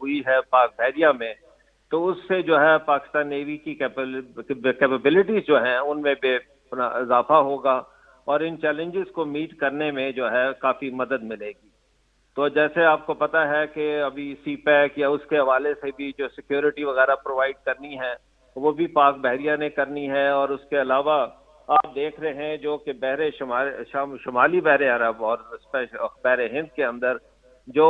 हुई है पाक बहरिया में, तो उससे जो है पाकिस्तान नेवी की कैपेबिलिटीज जो हैं उनमें भी इजाफा होगा और इन चैलेंजेस को मीट करने में जो है काफ़ी मदद मिलेगी। तो जैसे आपको पता है कि अभी CPEC या उसके हवाले से भी जो सिक्योरिटी वगैरह प्रोवाइड करनी है वो भी पाक बहरिया ने करनी है। और उसके अलावा आप देख रहे हैं जो कि शुमाली बहरे अरब और बहरे हिंद के अंदर जो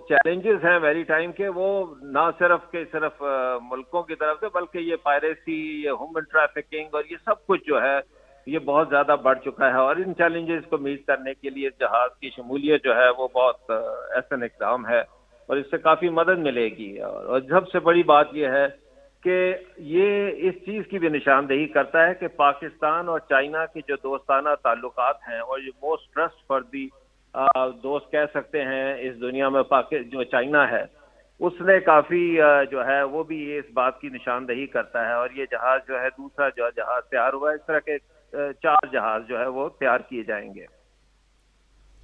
चैलेंजेस हैं मैरी टाइम के, वो ना सिर्फ मुल्कों की तरफ से बल्कि ये पायरेसी, ये ह्यूमन ट्रैफिकिंग और ये सब कुछ जो है ये बहुत ज़्यादा बढ़ चुका है। और इन चैलेंजेस को मीट करने के लिए जहाज़ की शमूलियत जो है वो बहुत अहसन इक़दाम है और इससे काफ़ी मदद मिलेगी। और सबसे बड़ी बात यह है कि ये इस चीज़ की भी निशानदेही करता है कि पाकिस्तान और चाइना के जो दोस्ताना ताल्लुकात हैं और ये मोस्ट ट्रस्ट फर्दी दोस्त कह सकते हैं इस दुनिया में जो चाइना है, उसने काफ़ी जो है वो भी ये इस बात की निशानदेही करता है। और ये जहाज़ जो है दूसरा जो जहाज़ तैयार हुआ है, इस तरह के 4 जहाज़ जो है वो तैयार किए जाएंगे।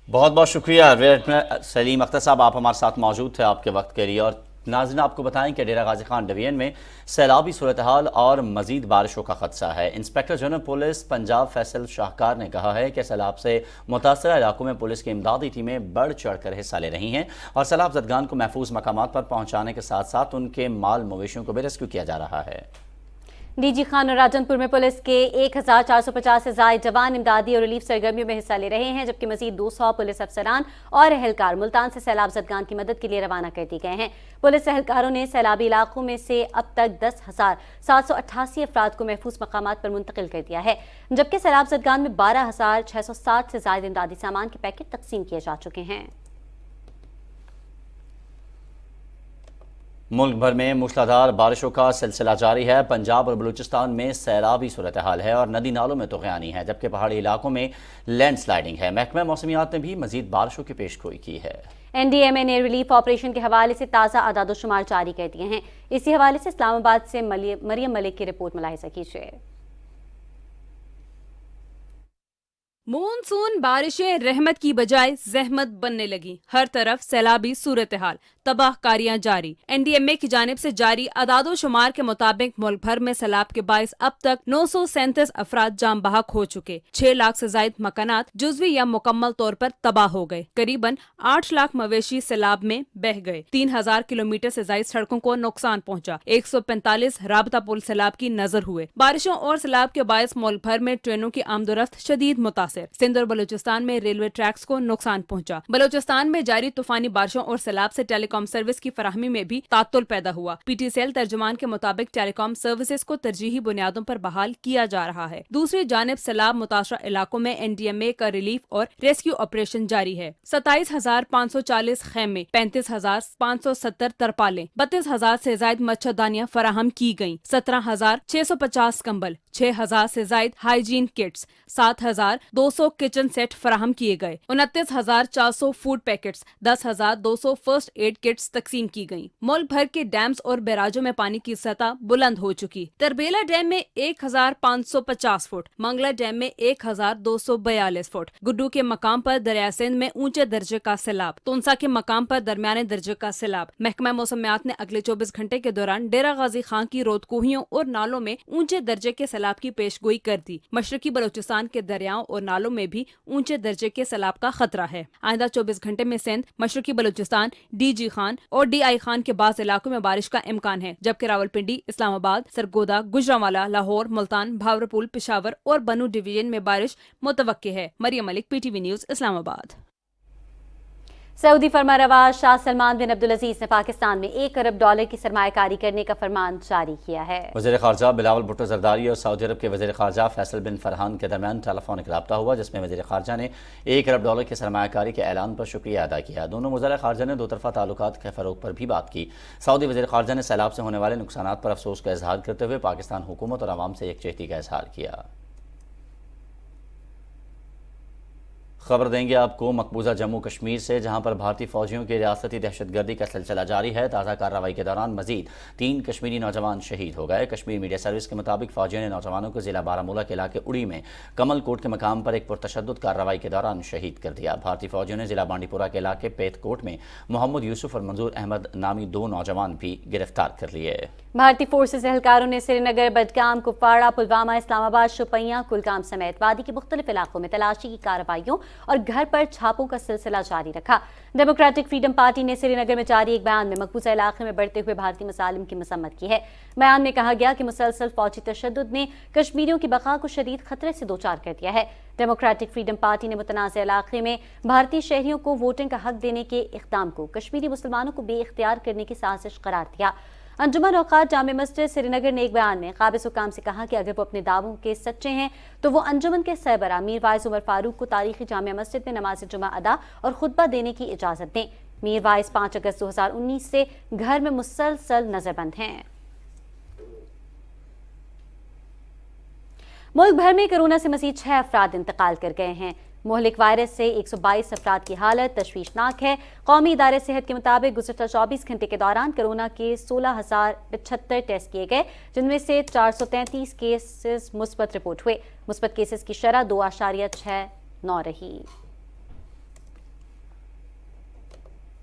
बहुत बहुत शुक्रिया रेयर एडमिरल सलीम अख्तर साहब, आप हमारे साथ मौजूद थे, आपके वक्त के लिए। और नाज़रीन, आपको बताएं कि डेरा गाजी खान डिवीजन में सैलाबी सूरत-हाल और मजीद बारिशों का खदशा है। Inspector general police Punjab Faisal Shahkar ने कहा है कि सैलाब से मुतासरा इलाकों में पुलिस की इमदादी टीमें बढ़ चढ़ कर हिस्सा ले रही हैं और सैलाब ज़दगान को महफूज मकामात पर पहुँचाने के साथ साथ उनके माल मवेशियों को भी रेस्क्यू किया जा रहा है। डीजी खान और राजनपुर में पुलिस के 1450 से ज्यादा जवान इमदादी और रिलीफ सरगर्मियों में हिस्सा ले रहे हैं, जबकि मजीद 200 पुलिस अफसरान और एहलकार मुल्तान से सैलाब ज़दगान की मदद के लिए रवाना कर दिए गए हैं। पुलिस एहलकारों ने सैलाबी इलाकों में से अब तक 10,788 अफराद को महफूज मकामात पर मुंतकिल कर दिया है, जबकि सैलाब ज़दगान में 12,660 से ज्यादा इमदादी सामान के पैकेट तकसीम किए जा चुके हैं। मुल्क भर में मूसलाधार बारिशों का सिलसिला जारी है। पंजाब और बलूचिस्तान में सैलाबी सूरत हाल है और नदी नालों में तुग़यानी है, जबकि पहाड़ी इलाकों में लैंड स्लाइडिंग है। महकमा मौसमियात ने भी मजीद बारिशों की पेशगोई की है। NDMA ने रिलीफ ऑपरेशन के हवाले से ताज़ा आदादोशुमार जारी कर दिए हैं। इसी हवाले से इस्लामाबाद से मरियम मलिक की रिपोर्ट मुलाहिजा कीजिए। मॉनसून बारिशें रहमत की बजाय जहमत बनने लगी। हर तरफ सैलाबी सूरत हाल, तबाहकारियां जारी। NDMA की जानिब से जारी अदादो शुमार के मुताबिक मुल्क भर में सैलाब के बायस अब तक 937 अफराद जाम बहक हो चुके। 6 लाख से जायद मकानात जुज़वी या मुकम्मल तौर पर तबाह हो गए। करीबन 8 लाख मवेशी सैलाब में बह गए। 3000 किलोमीटर से जायद सड़कों को नुकसान पहुंचा। 145 राबता पुल सैलाब की नजर हुए। बारिशों और सैलाब के बायस मुल्क भर में ट्रेनों की आमदोरफ्त शदीद मुतासिर। सिंध और बलूचिस्तान में रेलवे ट्रैक्स को नुकसान पहुंचा। बलूचिस्तान में जारी तूफानी बारिशों और सैलाब से टेलीकॉम सर्विस की फराहमी में भी तात्तुल पैदा हुआ। PTCL तर्जुमान के मुताबिक टेलीकॉम सर्विसेज को तरजीही बुनियादों पर बहाल किया जा रहा है। दूसरी जानिब सैलाब मुतासरा इलाकों में NDMA का रिलीफ और रेस्क्यू ऑपरेशन जारी है। 27,540 खेमे, 35,570 तरपालें, 32,000 से ज्यादा मच्छरदानियां फराहम की गयी। 17,650 कंबल, 6,000 से ज्यादा हाइजीन किट्स, 7,200 किचन सेट फराहम किए गए। 29,400 food packets, 10,200 first aid kits तकसीम की गयी। मुल्क भर के डैम्स और बैराजों में पानी की सतह बुलंद हो चुकी। तरबेला डैम में 1,550 फुट, मंगला डैम में 1,242 फुट। गुड्डू के मकाम पर दरिया सिंध में ऊंचे दर्जे का सैलाब, तुनसा के मकाम पर दरमियाने दर्जे का सैलाब। महकमा मौसमियात ने अगले 24 घंटे के दौरान डेरा गाजी खान की रोदकोहियों और नालों में ऊंचे दर्जे के सैलाब की पेशगोई कर दी। मशरकी बलूचिस्तान के दरियाओं और नालों में भी ऊंचे दर्जे के सैलाब का खतरा है। आइंदा 24 घंटे में सिंध, मशरकी बलूचिस्तान, DG खान और DI खान के बाज़ इलाकों में बारिश का इम्कान है, जबकि रावलपिंडी, इस्लामाबाद, सरगोदा, गुजरांवाला, लाहौर, मुल्तान, भावरपुल, पेशावर और बनू डिवीजन में बारिश मुतवक्के है। Maryam Malik, PTV news, Islamabad. Saudi फरमारवा Shah Salman bin Abdul Aziz ने पाकिस्तान में $1 अरब की सरमायाकारी करने का फरमान जारी किया है। वज़ीर ख़ारजा बिलावल भुट्टो ज़रदारी और सऊदी अरब के वज़ीर ख़ारजा फैसल बिन फरहान के दरमियान टेलीफोनिक रब्ता हुआ, जिसमें वज़ीर ख़ारजा ने $1 अरब की सरमायाकारी के ऐलान पर शुक्रिया अदा किया। दोनों वज़ीर ख़ारजा ने दो तरफ़ा ताल्लुकात के फ़रोग़ पर भी बात की। सऊदी वज़ीर ख़ारजा ने सैलाब से होने वाले नुकसानात पर अफसोस का इजहार करते हुए पाकिस्तान हुकूमत और आवाम से यकजहती का इजहार किया। खबर देंगे आपको मकबूजा जम्मू कश्मीर से, जहां पर भारतीय फौजियों की रियासती दहशतगर्दी का सिलसिला जारी है। ताज़ा कार्रवाई के दौरान मजीद 3 कश्मीरी नौजवान शहीद हो गए। कश्मीर मीडिया सर्विस के मुताबिक फौजियों ने नौजवानों को जिला बारामूला के इलाके उड़ी में कमल कोट के मकाम पर एक पुरतशद्दुद कार्रवाई के दौरान शहीद कर दिया। भारतीय फौजियों ने जिला बांडीपुरा के इलाके पेतकोट में मोहम्मद यूसुफ और मंजूर अहमद नामी 2 नौजवान भी गिरफ्तार कर लिए। भारतीय फोर्सेज एहलकारों ने श्रीनगर, बडगाम, कुपवाड़ा, पुलवामा, इस्लामाबाद, शुपियां, कुलगाम समेत वादी के मुख्तलिफ इलाकों में तलाशी की कार्रवाइयों और घर पर छापों का सिलसिला जारी रखा। डेमोक्रेटिक फ्रीडम पार्टी ने श्रीनगर में जारी एक बयान में मकबूजा इलाके में बढ़ते हुए भारतीय मसालिम की मसम्मत की है। बयान में कहा गया कि मुसलसल फौजी तशद्दुद ने कश्मीरियों की बका को शदीद खतरे से दो चार कर दिया है। डेमोक्रेटिक फ्रीडम पार्टी ने मुतनाज़ इलाके में भारतीय शहरियों को वोटिंग का हक देने के इक़दाम को कश्मीरी मुसलमानों को बेइख्तियार करने की साजिश करार दिया। अंजुमन औकात जामे मस्जिद श्रीनगर ने एक बयान में काबिज़ हुकाम से कहा कि अगर वो अपने दावों के सच्चे हैं तो वो अंजुमन के सरबराह मीर वाइस उमर फारूक को तारीखी जामिया मस्जिद में नमाज जुमा अदा और खुतबा देने की इजाज़त दें। मीर वाइस 5 अगस्त 2019 से घर में मुसलसल नजरबंद हैं। मुल्क भर में कोरोना से मज़ीद 6 अफराद इंतकाल कर गए हैं। मोहलिक वायरस से 122 अफराद की हालत तशवीशनाक है। कौमी इदारे सेहत के मुताबिक गुज़श्ता 24 घंटे के दौरान कोरोना के 16,075 टेस्ट किए गए, जिनमें से 433 केसेस मुस्बत रिपोर्ट हुए। मुस्बत केसेस की शरह 2.69 रही।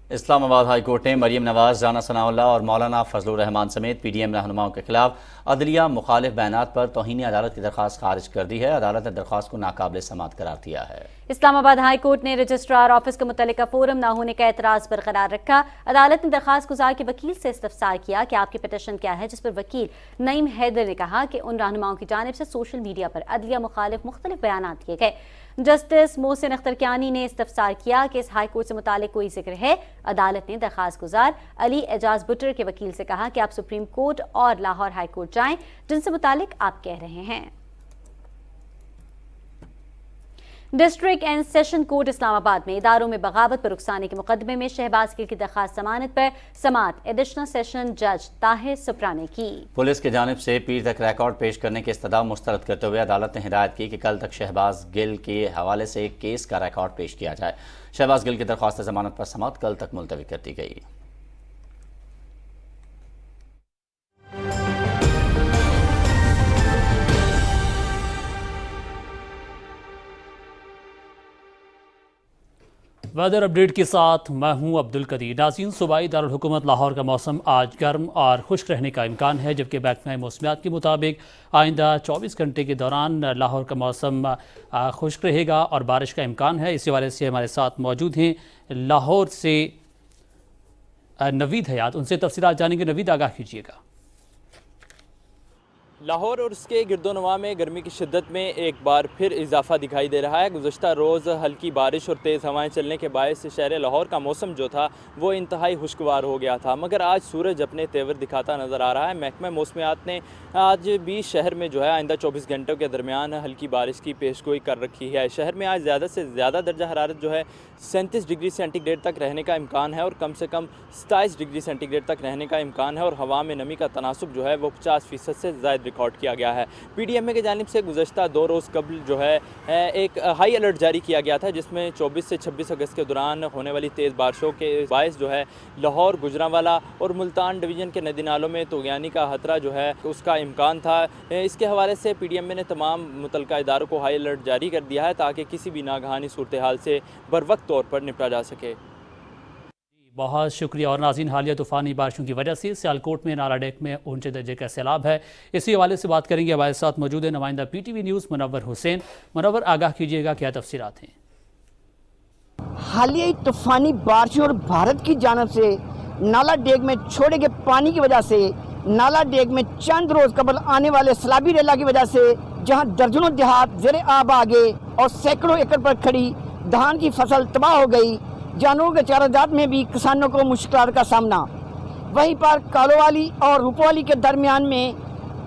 اسلام آباد ہائی کورٹ نے مریم نواز، رانا ثناءاللہ اور مولانا فضل الرحمان سمیت پی ڈی ایم رہنماؤں کے خلاف عدلیہ مخالف بیانات پر توہین عدالت کی درخواست خارج کر دی ہے۔ عدالت نے درخواست کو ناقابل سماعت قرار دیا ہے۔ اسلام آباد ہائی کورٹ نے رجسٹرار آفس کا متعلقہ فورم نہ ہونے کا اعتراض برقرار رکھا۔ عدالت نے درخواست گزار کے وکیل سے استفسار کیا کہ آپ کی پٹیشن کیا ہے، جس پر وکیل نعیم حیدر نے کہا کہ ان رہنماؤں کی جانب سے سوشل میڈیا پر عدلیہ مخالف مختلف بیانات دیے گئے۔ جسٹس محسن اختر کیانی نے استفسار کیا کہ اس ہائی کورٹ سے متعلق کوئی ذکر ہے۔ عدالت نے درخواست گزار علی اعجاز بٹر کے وکیل سے کہا کہ آپ سپریم کورٹ اور لاہور ہائی کورٹ جائیں جن سے متعلق آپ کہہ رہے ہیں۔ ڈسٹرکٹ اینڈ سیشن کورٹ اسلام آباد میں اداروں میں بغاوت پر رخصانے کے مقدمے میں شہباز گل کی درخواست ضمانت پر سماعت ایڈیشنل سیشن جج طاہر سپرا نے کی۔ پولیس کی جانب سے پیر تک ریکارڈ پیش کرنے کی استدعا مسترد کرتے ہوئے عدالت نے ہدایت کی کہ کل تک شہباز گل کے حوالے سے ایک کیس کا ریکارڈ پیش کیا جائے۔ شہباز گل کی درخواست ضمانت پر سماعت کل تک ملتوی کر دی گئی۔ ویدر اپڈیٹ کے ساتھ میں ہوں عبدالقدیر۔ ناظرین، صوبائی دارالحکومت لاہور کا موسم آج گرم اور خشک رہنے کا امکان ہے، جبکہ محکمہ موسمیات کے مطابق آئندہ 24 گھنٹے کے دوران لاہور کا موسم خشک رہے گا اور بارش کا امکان ہے۔ اسی حوالے سے ہمارے ساتھ موجود ہیں لاہور سے نوید حیات، ان سے تفصیلات جانیں گے۔ نوید، آگاہ کیجیے گا۔ لاہور اور اس کے گرد و نواح میں گرمی کی شدت میں ایک بار پھر اضافہ دکھائی دے رہا ہے۔ گزشتہ روز ہلکی بارش اور تیز ہوائیں چلنے کے باعث شہر لاہور کا موسم جو تھا وہ انتہائی خوشگوار ہو گیا تھا، مگر آج سورج اپنے تیور دکھاتا نظر آ رہا ہے۔ محکمہ موسمیات نے آج بھی شہر میں جو ہے آئندہ 24 گھنٹوں کے درمیان ہلکی بارش کی پیشگوئی کر رکھی ہے۔ شہر میں آج زیادہ سے زیادہ درجہ حرارت جو ہے 37 ڈگری سینٹی گریڈ تک رہنے کا امکان ہے اور کم سے کم 27 ڈگری سینٹی گریڈ تک رہنے کا امکان ہے، اور ہوا میں نمی کا تناسب جو ہے وہ 50% سے زائد ریکارڈ کیا گیا ہے۔ پی ڈی ایم اے کی جانب سے گزشتہ 2 روز قبل جو ہے ایک ہائی الرٹ جاری کیا گیا تھا، جس میں 24 سے 26 اگست کے دوران ہونے والی تیز بارشوں کے باعث جو ہے لاہور، گجرانوالہ اور ملتان ڈویژن کے ندی نالوں میں طغیانی کا خطرہ جو ہے اس کا امکان تھا۔ اس کے حوالے سے پی ڈی ایم اے نے تمام متعلقہ اداروں کو ہائی الرٹ جاری کر دیا ہے تاکہ کسی بھی ناگہانی صورتحال سے بروقت طور پر نپٹا جا سکے۔ بہت شکریہ۔ اور ناظرین، حالیہ طوفانی بارشوں کی وجہ سے سیالکوٹ میں نالا ڈیک میں اونچے درجے کا سیلاب ہے۔ اسی حوالے سے بات کریں گے، ہمارے ساتھ موجود ہے نمائندہ پی ٹی وی نیوز منور حسین۔ منور، آگاہ کیجیے گا، کیا تفصیلات ہیں؟ حالیہ طوفانی بارشوں اور بھارت کی جانب سے نالا ڈیک میں چھوڑے گئے پانی کی وجہ سے نالا ڈیک میں چند روز قبل آنے والے سیلابی ریلا کی وجہ سے جہاں درجنوں دیہات زیر آب آ گئے اور سینکڑوں ایکڑ پر کھڑی دھان کی فصل تباہ ہو گئی، جانوروں کے چارہ میں بھی کسانوں کو مشکلات کا سامنا۔ وہیں پر کالووالی اور روپوالی کے درمیان میں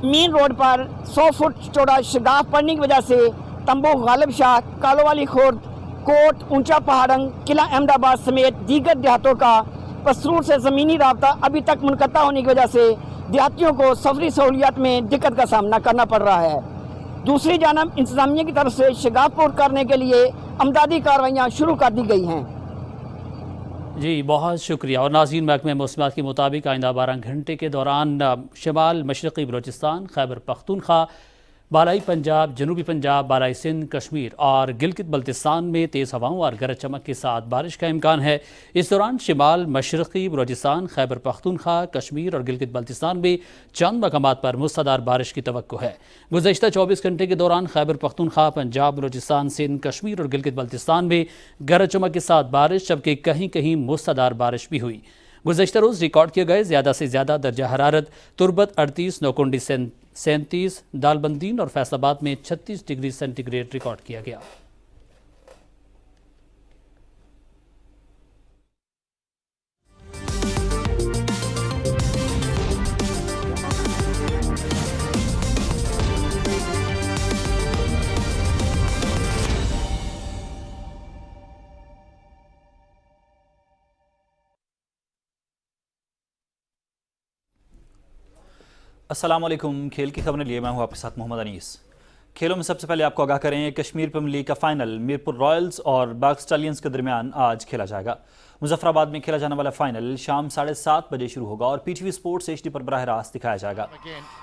مین روڈ پر 100 فٹ چوڑا شگاف پڑنے کی وجہ سے تمبو، غالب شاہ، کالووالی خورد، کوٹ، اونچا پہاڑنگ، قلعہ احمد آباد سمیت دیگر دیہاتوں کا پسرور سے زمینی رابطہ ابھی تک منقطع ہونے کی وجہ سے دیہاتیوں کو سفری سہولیات میں دقت کا سامنا کرنا پڑ رہا ہے۔ دوسری جانب انتظامیہ کی طرف سے شگاف پور کرنے کے لیے امدادی کارروائیاں شروع کر دی گئی ہیں۔ جی بہت شکریہ۔ اور ناظرین، محکمہ موسمیات کے مطابق آئندہ 12 گھنٹے کے دوران شمال مشرقی بلوچستان، خیبر پختونخوا، بالائی پنجاب، جنوبی پنجاب، بالائی سندھ، کشمیر اور گلگت بلتستان میں تیز ہواؤں اور گرج چمک کے ساتھ بارش کا امکان ہے۔ اس دوران شمال مشرقی بلوچستان، خیبر پختونخوا، کشمیر اور گلگت بلتستان میں چند مقامات پر موسلادھار بارش کی توقع ہے۔ گزشتہ 24 گھنٹے کے دوران خیبر پختونخوا، پنجاب، بلوچستان، سندھ، کشمیر اور گلگت بلتستان میں گرج چمک کے ساتھ بارش، جبکہ کہیں کہیں موسلادھار بارش بھی ہوئی۔ گزشتہ روز ریکارڈ کیے گئے زیادہ سے زیادہ درجہ حرارت تربت 38، نوکنڈی 37، دالبندین اور فیصل آباد میں 36 ڈگری سینٹی گریڈ ریکارڈ کیا گیا۔ السلام علیکم، کھیل کی خبریں لیے میں ہوں آپ کے ساتھ محمد انیس۔ کھیلوں میں سب سے پہلے آپ کو آگاہ کریں، کشمیر پریمیئر لیگ کا فائنل میرپور رائلز اور باغ اسٹالیئنز کے درمیان آج کھیلا جائے گا۔ مظفر آباد میں کھیلا جانے والا فائنل شام 7:30 بجے شروع ہوگا اور P T V sports HD پر براہ راست دکھایا جائے گا۔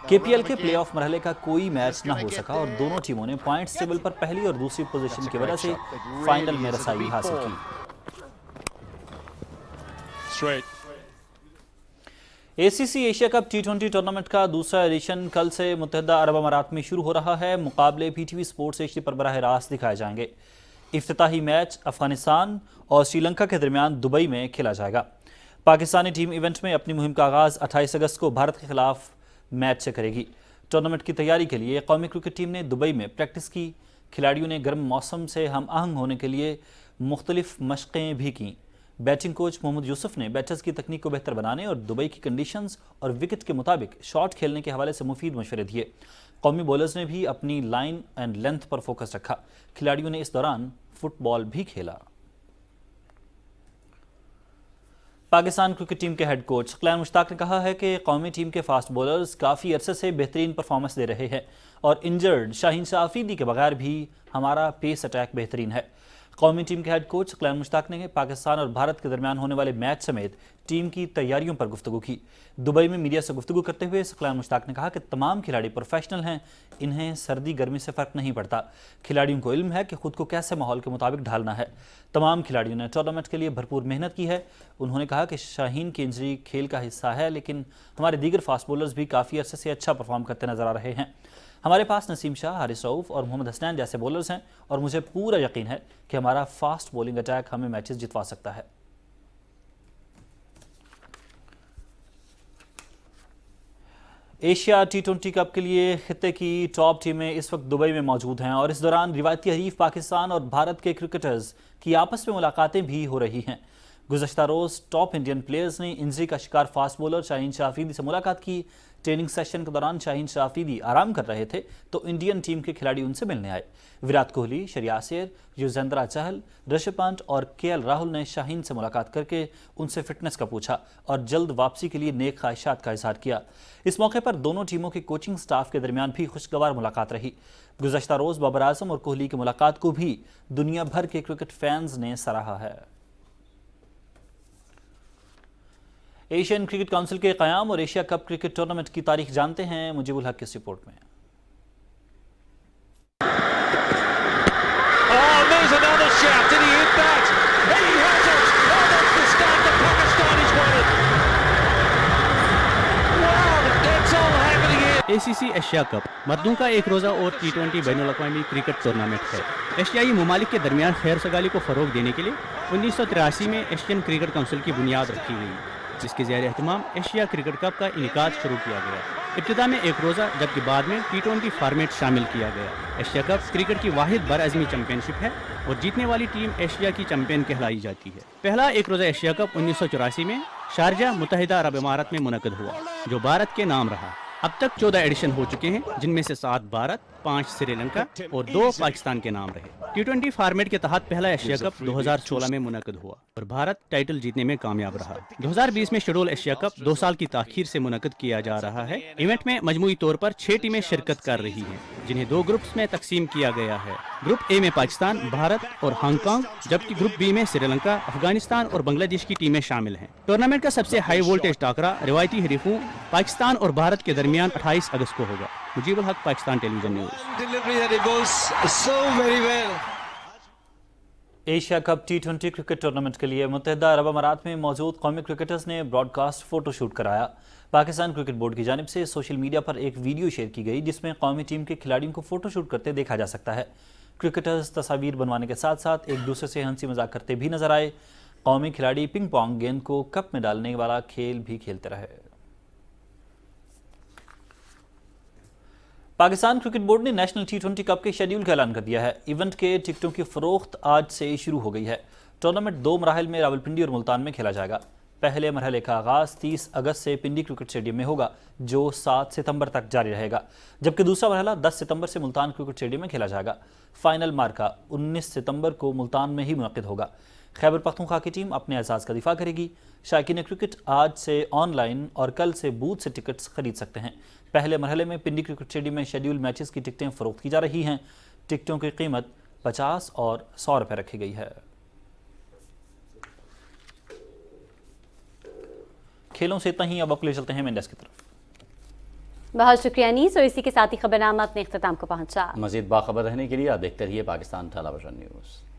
کے پی ایل کے پلے آف مرحلے کا کوئی میچ نہ ہو سکا اور دونوں ٹیموں نے پوائنٹس ٹیبل پر پہلی اور دوسری پوزیشن کی وجہ سے فائنل میں رسائی حاصل کی۔ straight. ACC Asia cup T20 tournament का दूसरा एडिशन कल से मुत्तहिदा अरब अमारात में शुरू हो रहा है। मुकाबले PTV स्पोर्ट्स HD पर बराह रास्त दिखाए जाएंगे। इफ्तिताही मैच अफगानिस्तान और श्रीलंका के दरमियान दुबई में खेला जाएगा। पाकिस्तानी टीम इवेंट में अपनी मुहिम का आगाज़ 28 अगस्त को भारत के खिलाफ मैच से करेगी। टूर्नामेंट की तैयारी के लिए कौमी क्रिकेट टीम ने दुबई में प्रैक्टिस की। खिलाड़ियों ने गर्म मौसम से हम आहंग होने के लिए मुख्तलिफ मशक़ें भी की। बैटिंग कोच मोहम्मद यूसुफ ने बैटर्स की तकनीक को बेहतर बनाने और दुबई की कंडीशंस और विकेट के मुताबिक शॉट खेलने के हवाले से मुफीद मशवरे दिए। कौमी बॉलर्स ने भी अपनी लाइन एंड लेंथ पर फोकस रखा। खिलाड़ियों ने इस दौरान फुटबॉल भी खेला। पाकिस्तान क्रिकेट टीम के हेड कोच सकलैन मुश्ताक ने कहा है कि कौमी टीम के फास्ट बॉलर्स काफ़ी अरसे से बेहतरीन परफॉर्मेंस दे रहे हैं और इंजर्ड शाहीन शाह अफरीदी के बगैर भी हमारा पेस अटैक बेहतरीन है। कौमी टीम के हेड कोच सकलैन मुश्ताक ने पाकिस्तान और भारत के दरमियान होने वाले मैच समेत टीम की तैयारियों पर गुफ्तगू की। दुबई में मीडिया से गुफ्तगू करते हुए सकलैन मुश्ताक ने कहा कि तमाम खिलाड़ी प्रोफेशनल हैं, इन्हें सर्दी गर्मी से फ़र्क नहीं पड़ता। खिलाड़ियों को इल्म है कि खुद को कैसे माहौल के मुताबिक ढालना है। तमाम खिलाड़ियों ने टूर्नामेंट के लिए भरपूर मेहनत की है। उन्होंने कहा कि शाहीन की इंजरी खेल का हिस्सा है, लेकिन हमारे दीगर फास्ट बॉलर्स भी काफ़ी अरसे से अच्छा परफॉर्म करते नजर आ रहे हैं। हमारे पास नसीम शाह, हारिस रऊफ और मोहम्मद हसनैन जैसे बॉलर्स हैं और मुझे पूरा यकीन है कि हमारा फास्ट बॉलिंग अटैक हमें मैचेस जितवा सकता है। एशिया T20 कप के लिए खित्ते की टॉप टीमें इस वक्त दुबई में मौजूद हैं और इस दौरान रिवायती हरीफ पाकिस्तान और भारत के क्रिकेटर्स की आपस में मुलाकातें भी हो रही हैं। गुज़श्ता रोज़ टॉप इंडियन प्लेयर्स ने इंजरी का शिकार फास्ट बॉलर शाहीन शाह अफरीदी से मुलाकात की। ट्रेनिंग सेशन के दौरान शाहीन शाह अफरीदी आराम कर रहे थे तो इंडियन टीम के खिलाड़ी उनसे मिलने आए। विराट कोहली, शरियासेर, युजवेंद्र चहल, ऋषभ पंत और KL राहुल ने शाहीन से मुलाकात करके उनसे फिटनेस का पूछा और जल्द वापसी के लिए नेक ख्वाहिशात का इजहार किया। इस मौके पर दोनों टीमों के कोचिंग स्टाफ के दरमियान भी खुशगवार मुलाकात रही। गुज़श्ता रोज़ बाबर आजम और कोहली की मुलाकात को भी दुनिया भर के क्रिकेट फैंस ने सराहा है। एशियन क्रिकेट काउंसिल के क़याम और एशिया कप क्रिकेट टूर्नामेंट की तारीख जानते हैं मुजीबुल हक की इस रिपोर्ट में। ACC एशिया कप मर्दों का एक रोज़ा और T20 बैनुल अक़वामी क्रिकेट टूर्नामेंट है। एशियाई ममालिक के दरमियान खैर सगाली को फ़रोग़ देने के लिए 1983 में एशियन क्रिकेट काउंसिल की बुनियाद रखी गई, जिसके ज़ेर एहतमाम एशिया क्रिकेट कप का इनेकाद शुरू किया गया। इब्तिदा में एक रोज़ा जबकि बाद में T20 फॉर्मेट शामिल किया गया। एशिया कप क्रिकेट की वाहिद बरअज़मी चैंपियनशिप है और जीतने वाली टीम एशिया की चैंपियन कहलाई जाती है। पहला एक रोज़ा एशिया कप 1984 में शारजा मुत्तहिदा अरब अमारात में मुनक़द हुआ, जो भारत के नाम रहा। अब तक 14 एडिशन हो चुके हैं, जिनमें से 7 भारत, 5 श्रीलंका और 2 पाकिस्तान के नाम रहे। T20 फॉर्मेट के तहत पहला एशिया कप 2016 में मुनक़द हुआ और भारत टाइटल जीतने में कामयाब रहा। 2020 में शेड्यूल एशिया कप 2 साल की ताख़ीर से मुनक़द किया जा रहा है। इवेंट में मजमूई तौर पर 6 टीमें शिरकत कर रही हैं, जिन्हें 2 ग्रुप्स में तकसीम किया गया है। ग्रुप ए में पाकिस्तान, भारत और हांगकांग, जबकि ग्रुप बी में श्रीलंका, अफगानिस्तान और बांग्लादेश की टीमें शामिल हैं। टूर्नामेंट का सबसे हाई वोल्टेज टाकरा रिवायती हरीफों पाकिस्तान और भारत के दरमियान 28 अगस्त को होगा। मुजीबुल हक, Pakistan television news. Asia cup T20 cricket tournament के लिए मुत्तहिदा अरब अमारात में मौजूद कौमी क्रिकेटर्स ने ब्रॉडकास्ट फ़ोटो शूट कराया। पाकिस्तान क्रिकेट बोर्ड की जानिब से सोशल मीडिया पर एक वीडियो शेयर की गई, जिसमें कौमी टीम के खिलाड़ियों को फ़ोटो शूट करते देखा जा सकता है। क्रिकेटर्स तस्वीर बनवाने के साथ साथ एक दूसरे से हंसी मजाक करते भी नजर आए। कौमी खिलाड़ी पिंग पोंग गेंद को कप में डालने वाला खेल भी खेलते रहे। पाकिस्तान क्रिकेट बोर्ड ने नेशनल T20 कप के शेड्यूल का ऐलान कर दिया है। इवेंट के टिकटों की फरोख्त आज से शुरू हो गई है। टूर्नामेंट 2 मराहल में रावलपिंडी और मुल्तान में खेला जाएगा। पहले मरहले का आगाज़ 30 अगस्त से पिंडी क्रिकेट स्टेडियम में होगा, जो 7 सितंबर तक जारी रहेगा, जबकि दूसरा मरहला 10 सितंबर से मुल्तान क्रिकेट स्टेडियम में खेला जाएगा। फाइनल मार्का 19 सितंबर को मुल्तान में ही मुनक़िद होगा। खैबर पख्तूनख्वा की टीम अपने एजाज़ का दिफा करेगी। शायकीन क्रिकेट आज से ऑनलाइन और कल से बूथ से टिकट्स खरीद सकते हैं। पहले मरहले में पिंडी क्रिकेट स्टेडियम में शेड्यूल मैचेस की टिकटें फ़रोख्त की जा रही हैं। टिकटों की कीमत 50 और 100 रुपये रखी गई है। खेलों से इतना ही, अब आपको ले चलते हैं मेन डेस्क की तरफ। बहुत शुक्रिया नीस, और इसी के साथ ही खबरनामा अपने इख्तिताम को पहुंचा। मज़ीद बाखबर रहने के लिए आप देखते रहिए पाकिस्तान टेलीविजन न्यूज़।